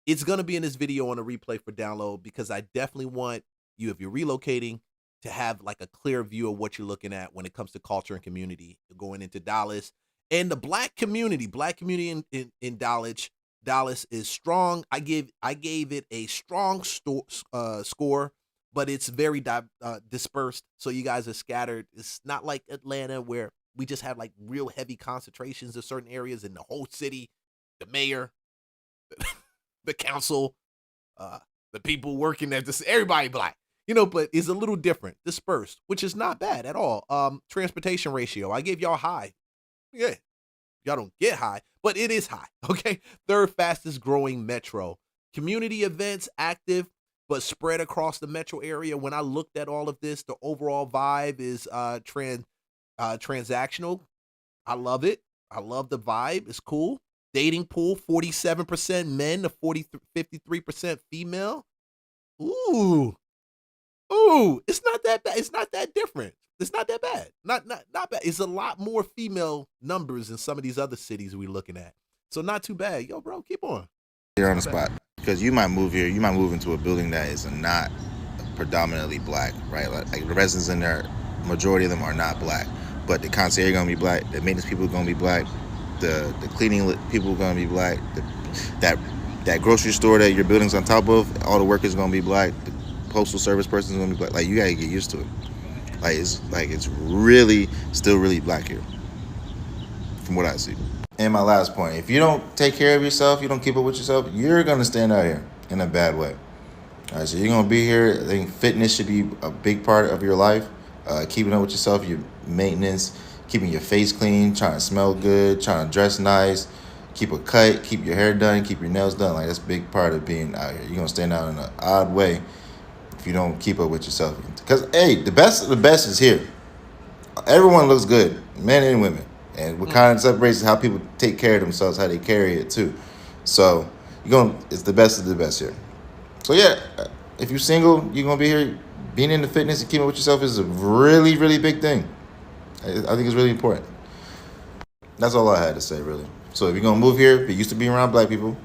it's going to be in this video on a replay for download because I definitely want you, if you're relocating, to have like a clear view of what you're looking at when it comes to culture and community going into Dallas. And the black community in Dallas is strong. I gave it a strong score, but it's very dispersed. So you guys are scattered. It's not like Atlanta where we just have like real heavy concentrations of certain areas in the whole city, the mayor, the council, the people working at this, everybody black, but it's a little different, dispersed, which is not bad at all. Transportation ratio, I gave y'all high. Yeah, y'all don't get high, but it is high. Okay, 3rd fastest growing metro. Community events active, but spread across the metro area. When I looked at all of this, the overall vibe is transactional. I love it. I love the vibe. It's cool. Dating pool, 47% men to 53% female. Ooh, it's not that bad. It's not that different. It's not that bad. Not bad. It's a lot more female numbers in some of these other cities we're looking at. So not too bad. Yo, bro, keep on.
You're on the spot. Because you might move here, you might move into a building that is not predominantly black, right? Like the residents in there, majority of them are not black. But the concierge are going to be black. The maintenance people are going to be black. The cleaning people are going to be black. That grocery store that your building's on top of, all the workers are going to be black. The postal service person is going to be black. Like, you got to get used to it. It's really still really black here, from what I see. And my last point: if you don't take care of yourself, you don't keep up with yourself, you're gonna stand out here in a bad way. All right, so you're gonna be here. I think fitness should be a big part of your life. Keeping up with yourself, your maintenance, keeping your face clean, trying to smell good, trying to dress nice, keep a cut, keep your hair done, keep your nails done. Like that's a big part of being out here. You're gonna stand out in an odd way if you don't keep up with yourself. Because hey, the best of the best is here. Everyone looks good, men and women. And what kind of separates is how people take care of themselves, how they carry it too. So it's the best of the best here. So yeah, if you're single, you're gonna be here. Being into fitness and keeping up with yourself is a really, really big thing. I think it's really important. That's all I had to say, really. So if you're gonna move here, be used to being around black people,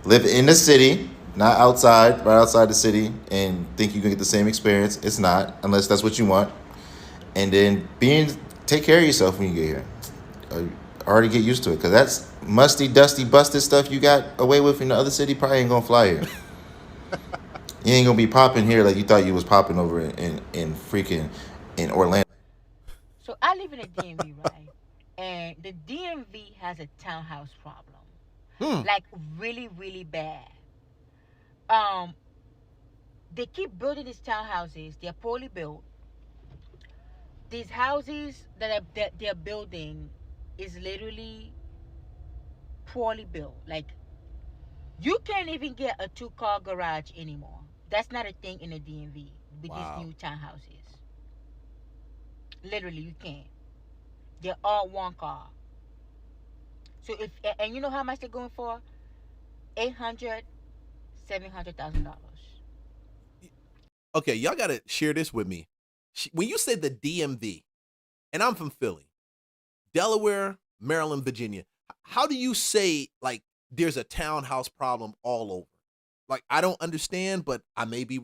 live in the city, not outside, right outside the city, and think you can get the same experience. It's not, unless that's what you want. And then take care of yourself when you get here. Already get used to it, because that's musty, dusty, busted stuff you got away with in the other city probably ain't gonna fly here. You ain't gonna be popping here like you thought you was popping over in freaking in Orlando.
So I live in a DMV, right? And the DMV has a townhouse problem. Like really, really bad. They keep building these townhouses. They're poorly built. These houses that they're building is literally poorly built. Like, you can't even get a 2-car garage anymore. That's not a thing in the DMV with these new townhouses. Literally, you can't. They're all 1 car. So and you know how much they're going for? $700,000.
Okay, y'all gotta share this with me. When you said the DMV, and I'm from Philly, Delaware, Maryland, Virginia, how do you say like there's a townhouse problem all over? Like, I don't understand, but I may be,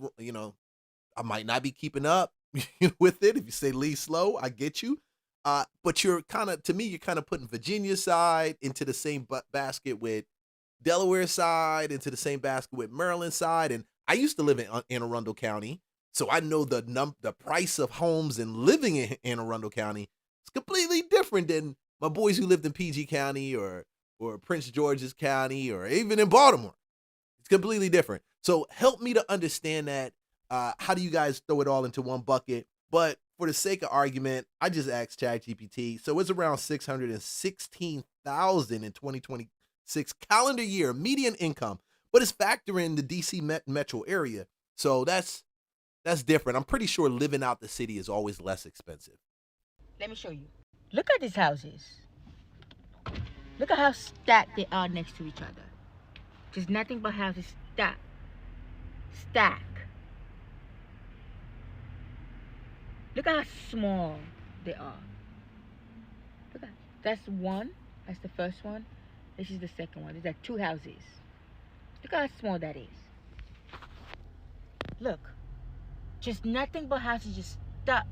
I might not be keeping up with it. If you say Lee slow, I get you. But you're kind of putting Virginia side into the same basket with Delaware side, into the same basket with Maryland side. And I used to live in Anne Arundel County, so I know the price of homes and living in Anne Arundel County is completely different than my boys who lived in PG County or Prince George's County or even in Baltimore. It's completely different. So help me to understand that. How do you guys throw it all into one bucket? But for the sake of argument, I just asked ChatGPT. So it's around 616,000 in 2026 calendar year median income, but it's factoring the DC metro area. So that's different. I'm pretty sure living out the city is always less expensive.
Let me show you. Look at these houses. Look at how stacked they are next to each other. There's nothing but houses stack. Look at how small they are. Look at that's one. That's the first one. This is the second one. These are 2 houses. Look how small that is. Look. Just nothing but houses just stuck.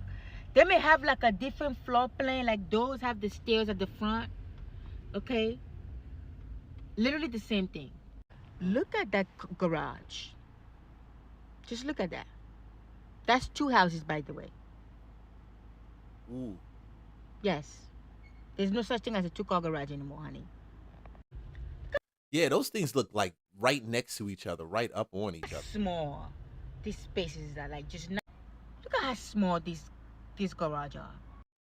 They may have like a different floor plan. Like those have the stairs at the front. Okay? Literally the same thing. Look at that garage. Just look at that. That's 2 houses, by the way.
Ooh.
Yes. There's no such thing as a 2-car garage anymore, honey.
Yeah, those things look like right next to each other, right up on each other.
Small. These spaces are like just not. Look at how small these garages are.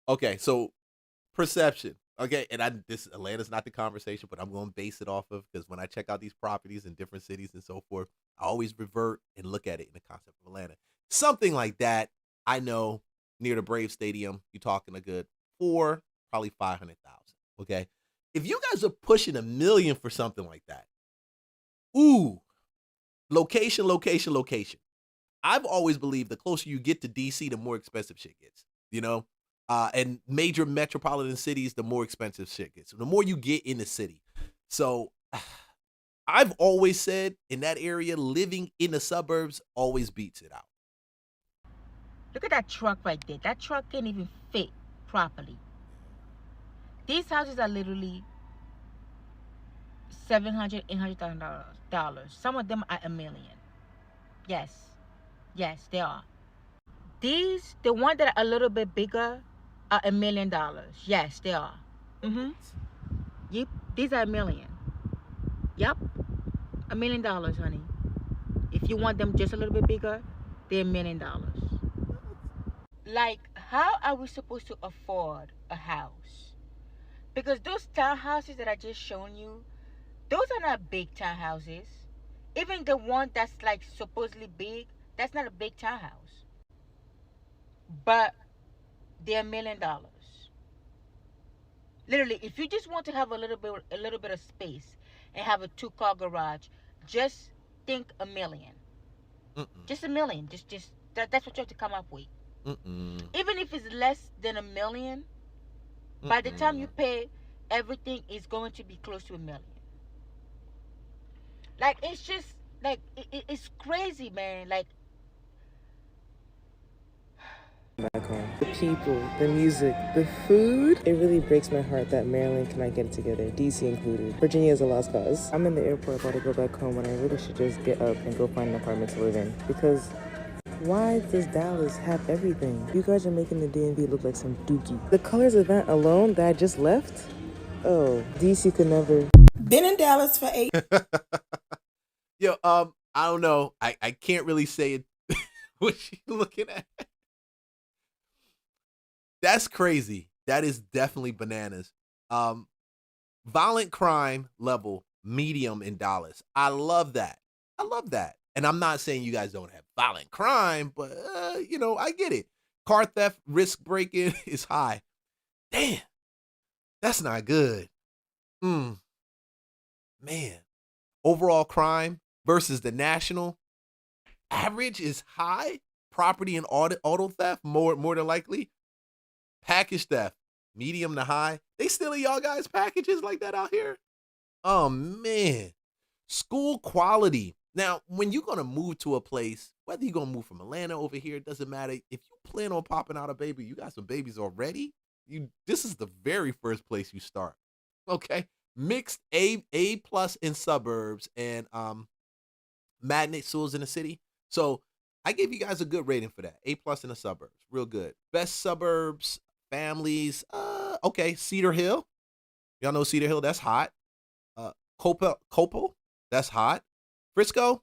Okay, so perception. Okay, and Atlanta's not the conversation, but I'm going to base it off of, because when I check out these properties in different cities and so forth, I always revert and look at it in the concept of Atlanta. Something like that, I know, near the Brave Stadium, you're talking a good probably 500,000. Okay, if you guys are pushing $1 million for something like that, ooh, location. I've always believed the closer you get to DC, the more expensive shit gets. And major metropolitan cities, the more expensive shit gets. So the more you get in the city. So I've always said in that area, living in the suburbs always beats it out.
Look at that truck right there. That truck can't even fit properly. These houses are literally $700,000, $800,000. Some of them are $1 million. Yes, they are. The ones that are a little bit bigger are $1 million. Yes, they are. Yep, these are $1 million. Yep, $1 million, honey. If you want them just a little bit bigger, they're $1 million. Like, how are we supposed to afford a house? Because those townhouses that I just shown you, those are not big townhouses. Even the one that's like supposedly big, that's not a big townhouse. But they're $1 million. Literally, if you just want to have a little bit of space and have a 2-car garage, just think $1 million. Just $1 million. That's what you have to come up with. Even if it's less than $1 million, by the time you pay everything, is going to be close to $1 million. Like, it's just like it's crazy, man. Like,
back home. The people, the music, the food. It really breaks my heart that Maryland cannot get it together, DC included. Virginia is a lost cause. I'm in the airport about to go back home when I really should just get up and go find an apartment to live in. Because why does Dallas have everything? You guys are making the DMV look like some dookie. The Colors event alone that I just left? Oh, DC could never.
Been in Dallas for 8.
Yo, I don't know. I can't really say it. What she looking at? That's crazy. That is definitely bananas. Violent crime level medium in Dallas. I love that. And I'm not saying you guys don't have violent crime, but I get it. Car theft, risk breaking is high. Damn, that's not good. Man, overall crime versus the national average is high. Property and auto theft more than likely. Package theft, medium to high. They stealing y'all guys packages like that out here? Oh, man. School quality. Now, when you're going to move to a place, whether you're going to move from Atlanta over here, it doesn't matter. If you plan on popping out a baby, you got some babies already, this is the very first place you start. Okay? Mixed A plus in suburbs and magnet schools in the city. So I gave you guys a good rating for that. A plus in the suburbs. Real good. Best suburbs. Families, okay, Cedar Hill. Y'all know Cedar Hill, that's hot. Copel, that's hot. Frisco,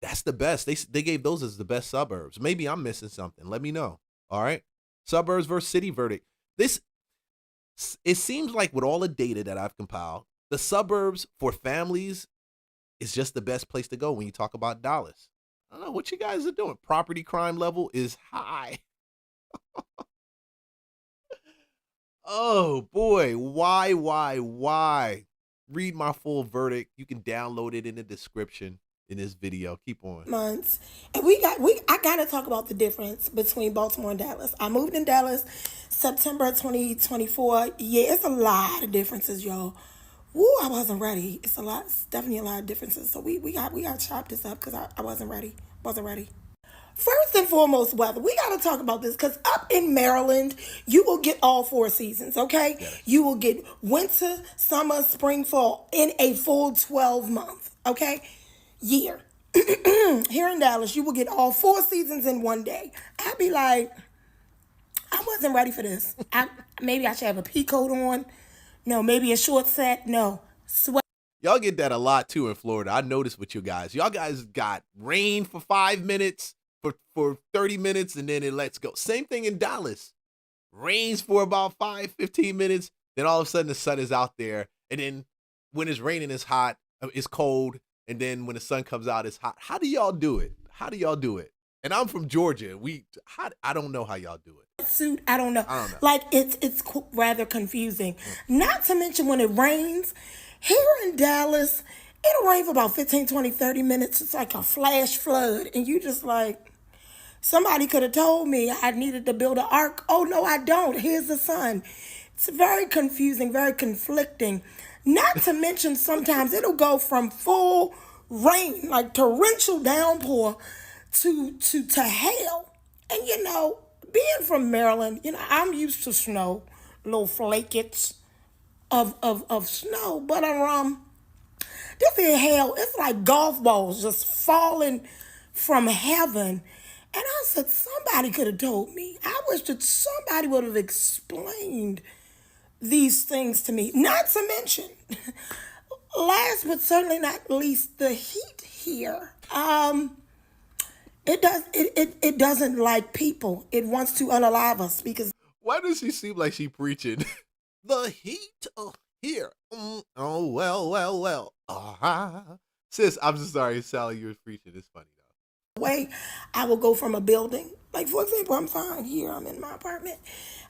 that's the best. They gave those as the best suburbs. Maybe I'm missing something. Let me know. All right. Suburbs versus city verdict. It seems like with all the data that I've compiled, the suburbs for families is just the best place to go when you talk about Dallas. I don't know what you guys are doing. Property crime level is high. Oh boy, why? Read my full verdict. You can download it in the description in this video. Keep on.
Months. And I gotta talk about the difference between Baltimore and Dallas. I moved in Dallas September 2024. Yeah, it's a lot of differences, y'all. Woo, I wasn't ready. It's definitely a lot of differences. So we got to chop this up because I wasn't ready. First and foremost, weather. We got to talk about this because up in Maryland, you will get all 4 seasons, okay? Yes. You will get winter, summer, spring, fall in a full 12-month, okay, year. Here in Dallas, you will get all 4 seasons in one day. I'd be like, I wasn't ready for this. Maybe I should have a pea coat on. No, maybe a short set. No, sweat.
Y'all get that a lot too in Florida. I noticed with you guys. Y'all guys got rain for 5 minutes. For 30 minutes and then it lets go. Same thing in Dallas. Rains for about 5-15 minutes. Then all of a sudden the sun is out there. And then when it's raining, it's hot. It's cold. And then when the sun comes out, it's hot. How do y'all do it? And I'm from Georgia. I don't know how y'all do it.
Suit, I don't know. Like it's rather confusing. Not to mention when it rains. Here in Dallas, it'll rain for about 15, 20, 30 minutes. It's like a flash flood. And you just like, somebody could have told me I needed to build an ark. Oh, no, I don't. Here's the sun. It's very confusing, very conflicting. Not to mention sometimes it'll go from full rain, like torrential downpour, to hail. And, being from Maryland, I'm used to snow, little flakets of snow. But this is hail. It's like golf balls just falling from heaven. And I said, somebody could have told me. I wish that somebody would have explained these things to me. Not to mention,
last but certainly not least, the heat here. It doesn't like people. It wants to unalive us because.
Why does she seem like she preaching? The heat here. Oh, well. Sis, I'm just sorry, Sally, you were preaching. It's funny though.
Way I will go from a building, like for example, I'm fine here, I'm in my apartment.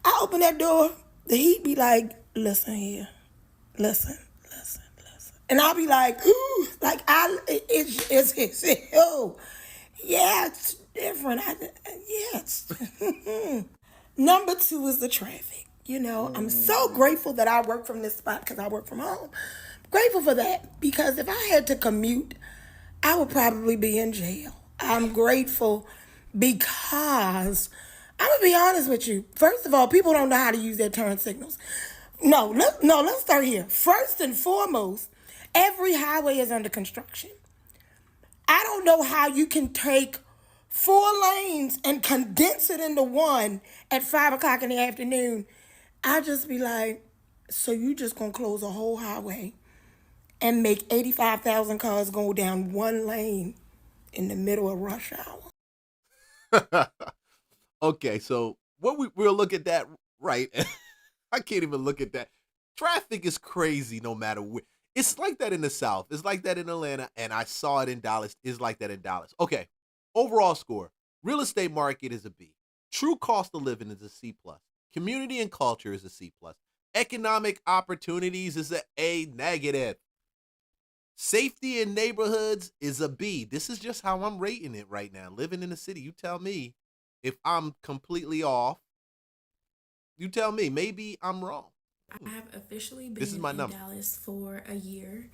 I open that door, the heat be like, listen here, listen. And I'll be like, ooh, like it's oh, yeah, it's different. Yes. Number 2 is the traffic. You know, I'm so grateful that I work from this spot because I work from home. Grateful for that because if I had to commute, I would probably be in jail. I'm grateful because I'm gonna be honest with you. First of all, people don't know how to use their turn signals. Let's start here. First and foremost, every highway is under construction. I don't know how you can take 4 lanes and condense it into one at 5 o'clock in the afternoon. I just be like, so you just gonna close a whole highway and make 85,000 cars go down one lane in the middle of rush hour?
Okay, so we'll look at that, right? I can't even look at that. Traffic is crazy no matter where. It's like that in the South. It's like that in Atlanta, and I saw it in Dallas. It's like that in Dallas. Okay, overall score. Real estate market is a B. True cost of living is a C+. Community and culture is a C+. Economic opportunities is a A-. Safety in neighborhoods is a B. This is just how I'm rating it right now. Living in the city, you tell me if I'm completely off. You tell me. Maybe I'm wrong.
I have officially been
This is my
in
number.
Dallas for a year,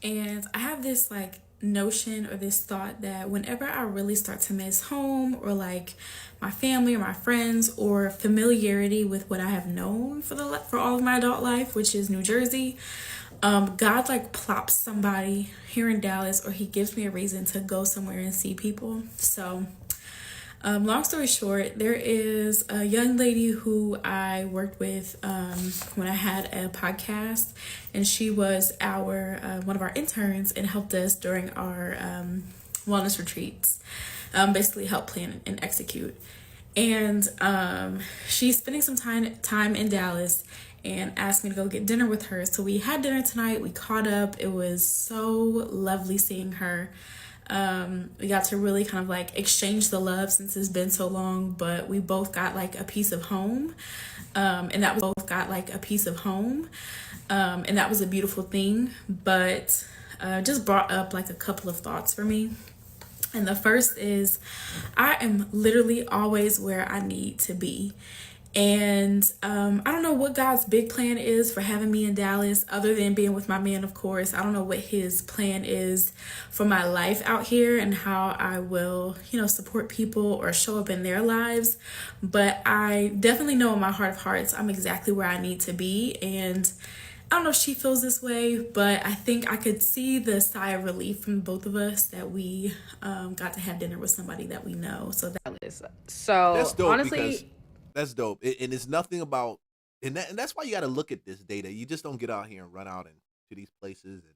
and I have this like notion or this thought that whenever I really start to miss home or like my family or my friends or familiarity with what I have known for all of my adult life, which is New Jersey, God like plops somebody here in Dallas, or he gives me a reason to go somewhere and see people. So long story short, there is a young lady who I worked with when I had a podcast, and she was one of our interns and helped us during our wellness retreats, basically help plan and execute. And she's spending some time in Dallas and asked me to go get dinner with her. So we had dinner tonight. We caught up. It was so lovely seeing her. We got to really kind of like exchange the love since it's been so long, but we both got like a piece of home. And that was a beautiful thing, but just brought up like a couple of thoughts for me. And the first is I am literally always where I need to be. And I don't know what God's big plan is for having me in Dallas other than being with my man, of course. I don't know what his plan is for my life out here and how I will, support people or show up in their lives. But I definitely know in my heart of hearts, I'm exactly where I need to be. And I don't know if she feels this way, but I think I could see the sigh of relief from both of us that we got to have dinner with somebody that we know. So
that's dope,
honestly,
because that's dope. And it's nothing about, and that's why you got to look at this data. You just don't get out here and run out into these places. And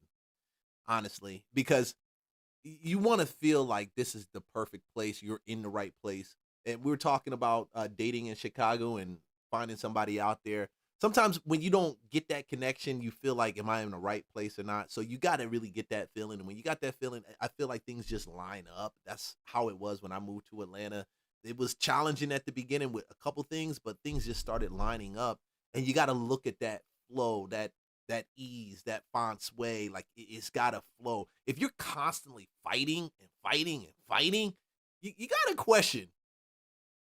honestly, because you want to feel like this is the perfect place. You're in the right place. And we were talking about dating in Chicago and finding somebody out there. Sometimes when you don't get that connection, you feel like, am I in the right place or not? So you got to really get that feeling. And when you got that feeling, I feel like things just line up. That's how it was when I moved to Atlanta. It was challenging at the beginning with a couple things, but things just started lining up. And you got to look at that flow, that ease, that font sway. Like it's got to flow. If you're constantly fighting, you got to question,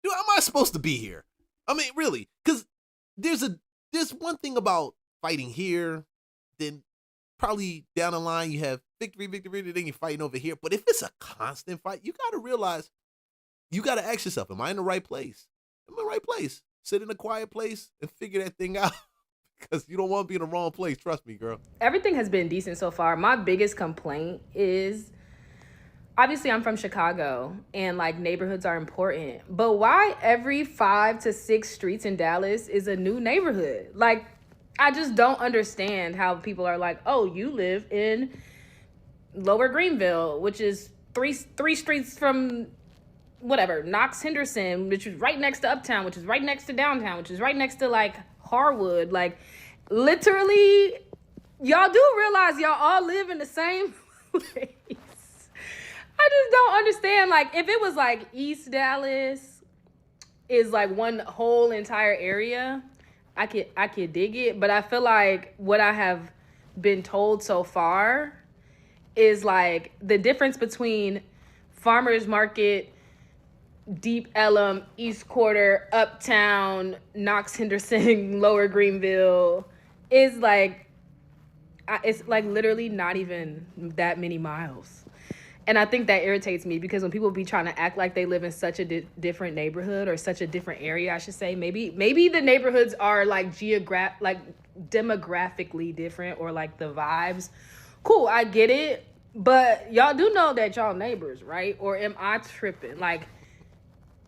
dude, am I supposed to be here? I mean, really, because there's one thing about fighting here, then probably down the line you have victory, then you're fighting over here. But if it's a constant fight, you got to realize, you got to ask yourself, am I in the right place? Am I in the right place? Sit in a quiet place and figure that thing out, because you don't want to be in the wrong place. Trust me, girl.
Everything has been decent so far. My biggest complaint is, obviously I'm from Chicago and like neighborhoods are important, but why every 5 to 6 streets in Dallas is a new neighborhood? Like, I just don't understand how people are like, oh, you live in Lower Greenville, which is three streets from whatever, Knox Henderson, which is right next to Uptown, which is right next to downtown, which is right next to like Harwood. Like literally, y'all do realize y'all all live in the same place. I just don't understand. Like if it was like East Dallas is like one whole entire area, I could dig it. But I feel like what I have been told so far is like the difference between Farmers Market, Deep Ellum, East Quarter, Uptown, Knox Henderson, Lower Greenville is like, it's like literally not even that many miles. And I think that irritates me because when people be trying to act like they live in such a different neighborhood or such a different area, I should say, maybe the neighborhoods are like demographically different or like the vibes. Cool, I get it. But y'all do know that y'all neighbors, right? Or am I tripping? Like,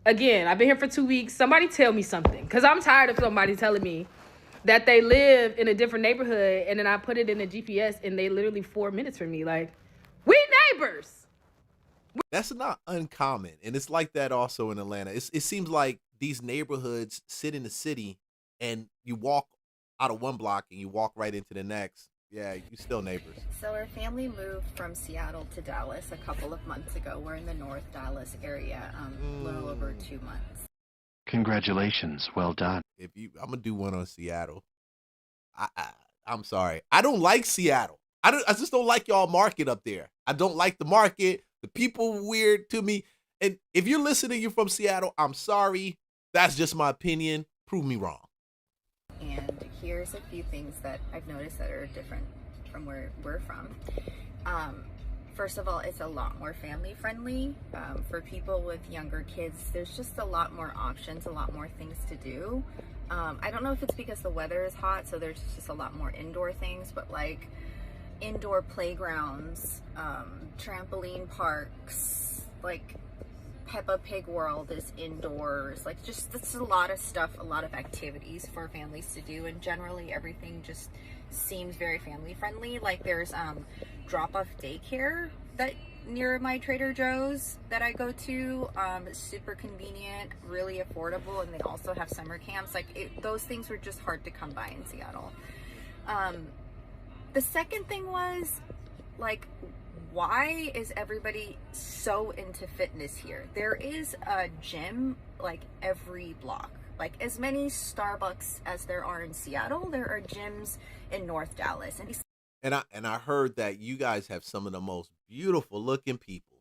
again, I've been here for 2 weeks. Somebody tell me something. Because I'm tired of somebody telling me that they live in a different neighborhood and then I put it in a GPS and they literally 4 minutes from me. Like, we neighbors.
That's not uncommon. And it's like that also in Atlanta. It seems like these neighborhoods sit in the city and you walk out of one block and you walk right into the next. Yeah, you still neighbors.
So our family moved from Seattle to Dallas a couple of months ago. We're in the North Dallas area, a little over 2 months.
Congratulations, well done.
I'm gonna do one on Seattle. I'm sorry, I don't like Seattle. I just don't like y'all market up there. I don't like the market. The people weird to me. And if you're listening, you're from Seattle, I'm sorry. That's just my opinion. Prove me wrong.
And here's a few things that I've noticed that are different from where we're from. First of all, it's a lot more family friendly. For people with younger kids, there's just a lot more options, a lot more things to do. I don't know if it's because the weather is hot, so there's just a lot more indoor things, but like indoor playgrounds, trampoline parks, like Peppa Pig World is indoors. Like just, it's a lot of stuff, a lot of activities for families to do, and generally everything just seems very family friendly. Like there's drop-off daycare that near my Trader Joe's that I go to. It's super convenient, really affordable, and they also have summer camps. Like those things were just hard to come by in Seattle. The second thing was, like, why is everybody so into fitness here? There is a gym like every block. Like as many Starbucks as there are in Seattle, there are gyms in North Dallas. And
I heard that you guys have some of the most beautiful looking people.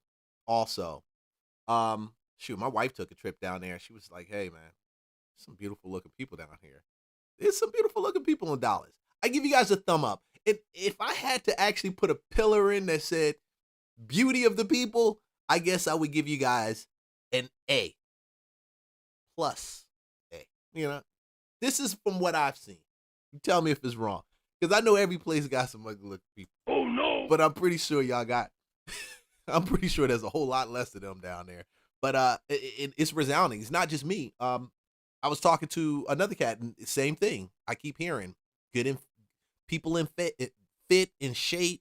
Also, shoot, my wife took a trip down there. She was like, "Hey, man, some beautiful looking people down here. There's some beautiful looking people in Dallas." I give you guys a thumb up. If I had to actually put a pillar in that said beauty of the people, I guess I would give you guys an A plus A. You know, this is from what I've seen. You tell me if it's wrong, because I know every place got some ugly looking people. Oh no! But I'm pretty sure y'all got. I'm pretty sure there's a whole lot less of them down there. But it's resounding. It's not just me. I was talking to another cat, and same thing. I keep hearing people in fit in shape,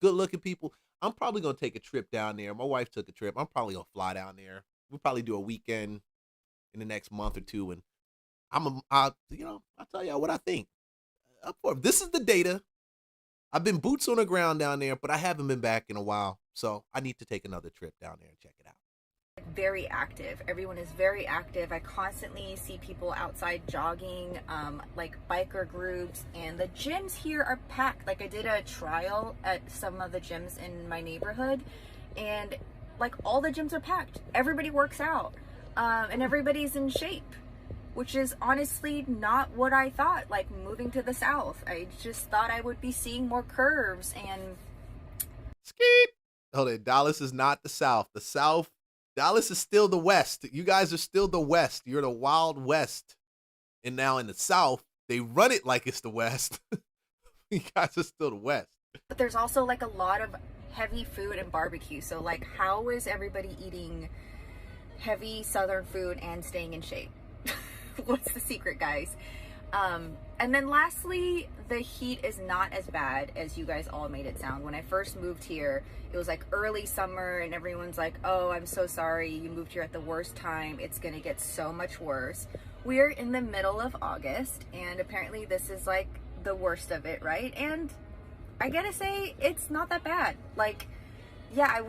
good looking people. I'm probably gonna take a trip down there. My wife took a trip. I'm probably gonna fly down there. We'll probably do a weekend in the next month or two, and I'll tell y'all what I think. This is the data. I've been boots on the ground down there, but I haven't been back in a while, so I need to take another trip down there and check it out.
Very active. Everyone is very active. I constantly see people outside jogging, like biker groups, and the gyms here are packed. Like I did a trial at some of the gyms in my neighborhood, and like all the gyms are packed. Everybody works out, and everybody's in shape, which is honestly not what I thought. Like moving to the South, I just thought I would be seeing more curves and
skeet. Hold it. Dallas is not the South. The South. Dallas is still the West. You guys are still the West. You're the Wild West. And now in the South, they run it like it's the West. You guys are still the West.
But there's also like a lot of heavy food and barbecue. So like, how is everybody eating heavy Southern food and staying in shape? What's the secret, guys? And then lastly, the heat is not as bad as you guys all made it sound. When I first moved here, it was like early summer and everyone's like, oh, I'm so sorry, you moved here at the worst time, it's gonna get so much worse. We're in the middle of August and apparently this is like the worst of it, right? And I gotta say, it's not that bad. Like, yeah,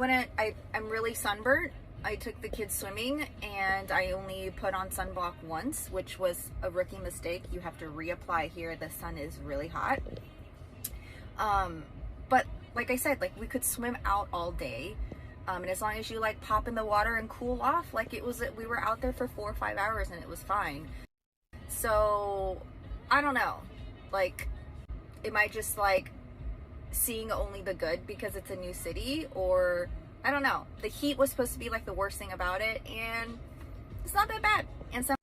I'm really sunburnt. I took the kids swimming and I only put on sunblock once, which was a rookie mistake. You have to reapply here. The sun is really hot. But like I said, like we could swim out all day. And as long as you like pop in the water and cool off, like we were out there for 4 or 5 hours and it was fine. So I don't know, like, am I just like seeing only the good because it's a new city, or I don't know. The heat was supposed to be like the worst thing about it, and it's not that bad. And so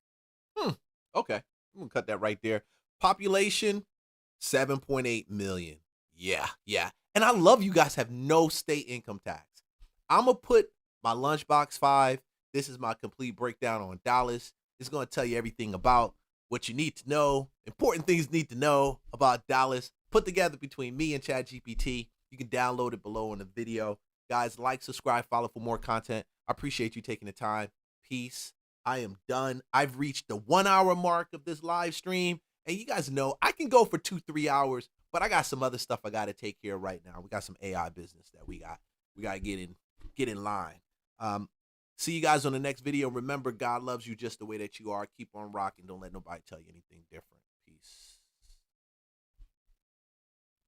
Okay, I'm gonna cut that right there. Population 7.8 million. Yeah. And I love you guys have no state income tax. I'm gonna put my Lunchbox 5. This is my complete breakdown on Dallas. It's gonna tell you everything about what you need to know, important things you need to know about Dallas, put together between me and ChatGPT. You can download it below in the video. Guys, like, subscribe, follow for more content. I appreciate you taking the time. Peace. I am done. I've reached the 1 hour mark of this live stream. And you guys know I can go for 2-3 hours, but I got some other stuff I got to take care of right now. We got some AI business that we got to get in line. See you guys on the next video. Remember, God loves you just the way that you are. Keep on rocking. Don't let nobody tell you anything different.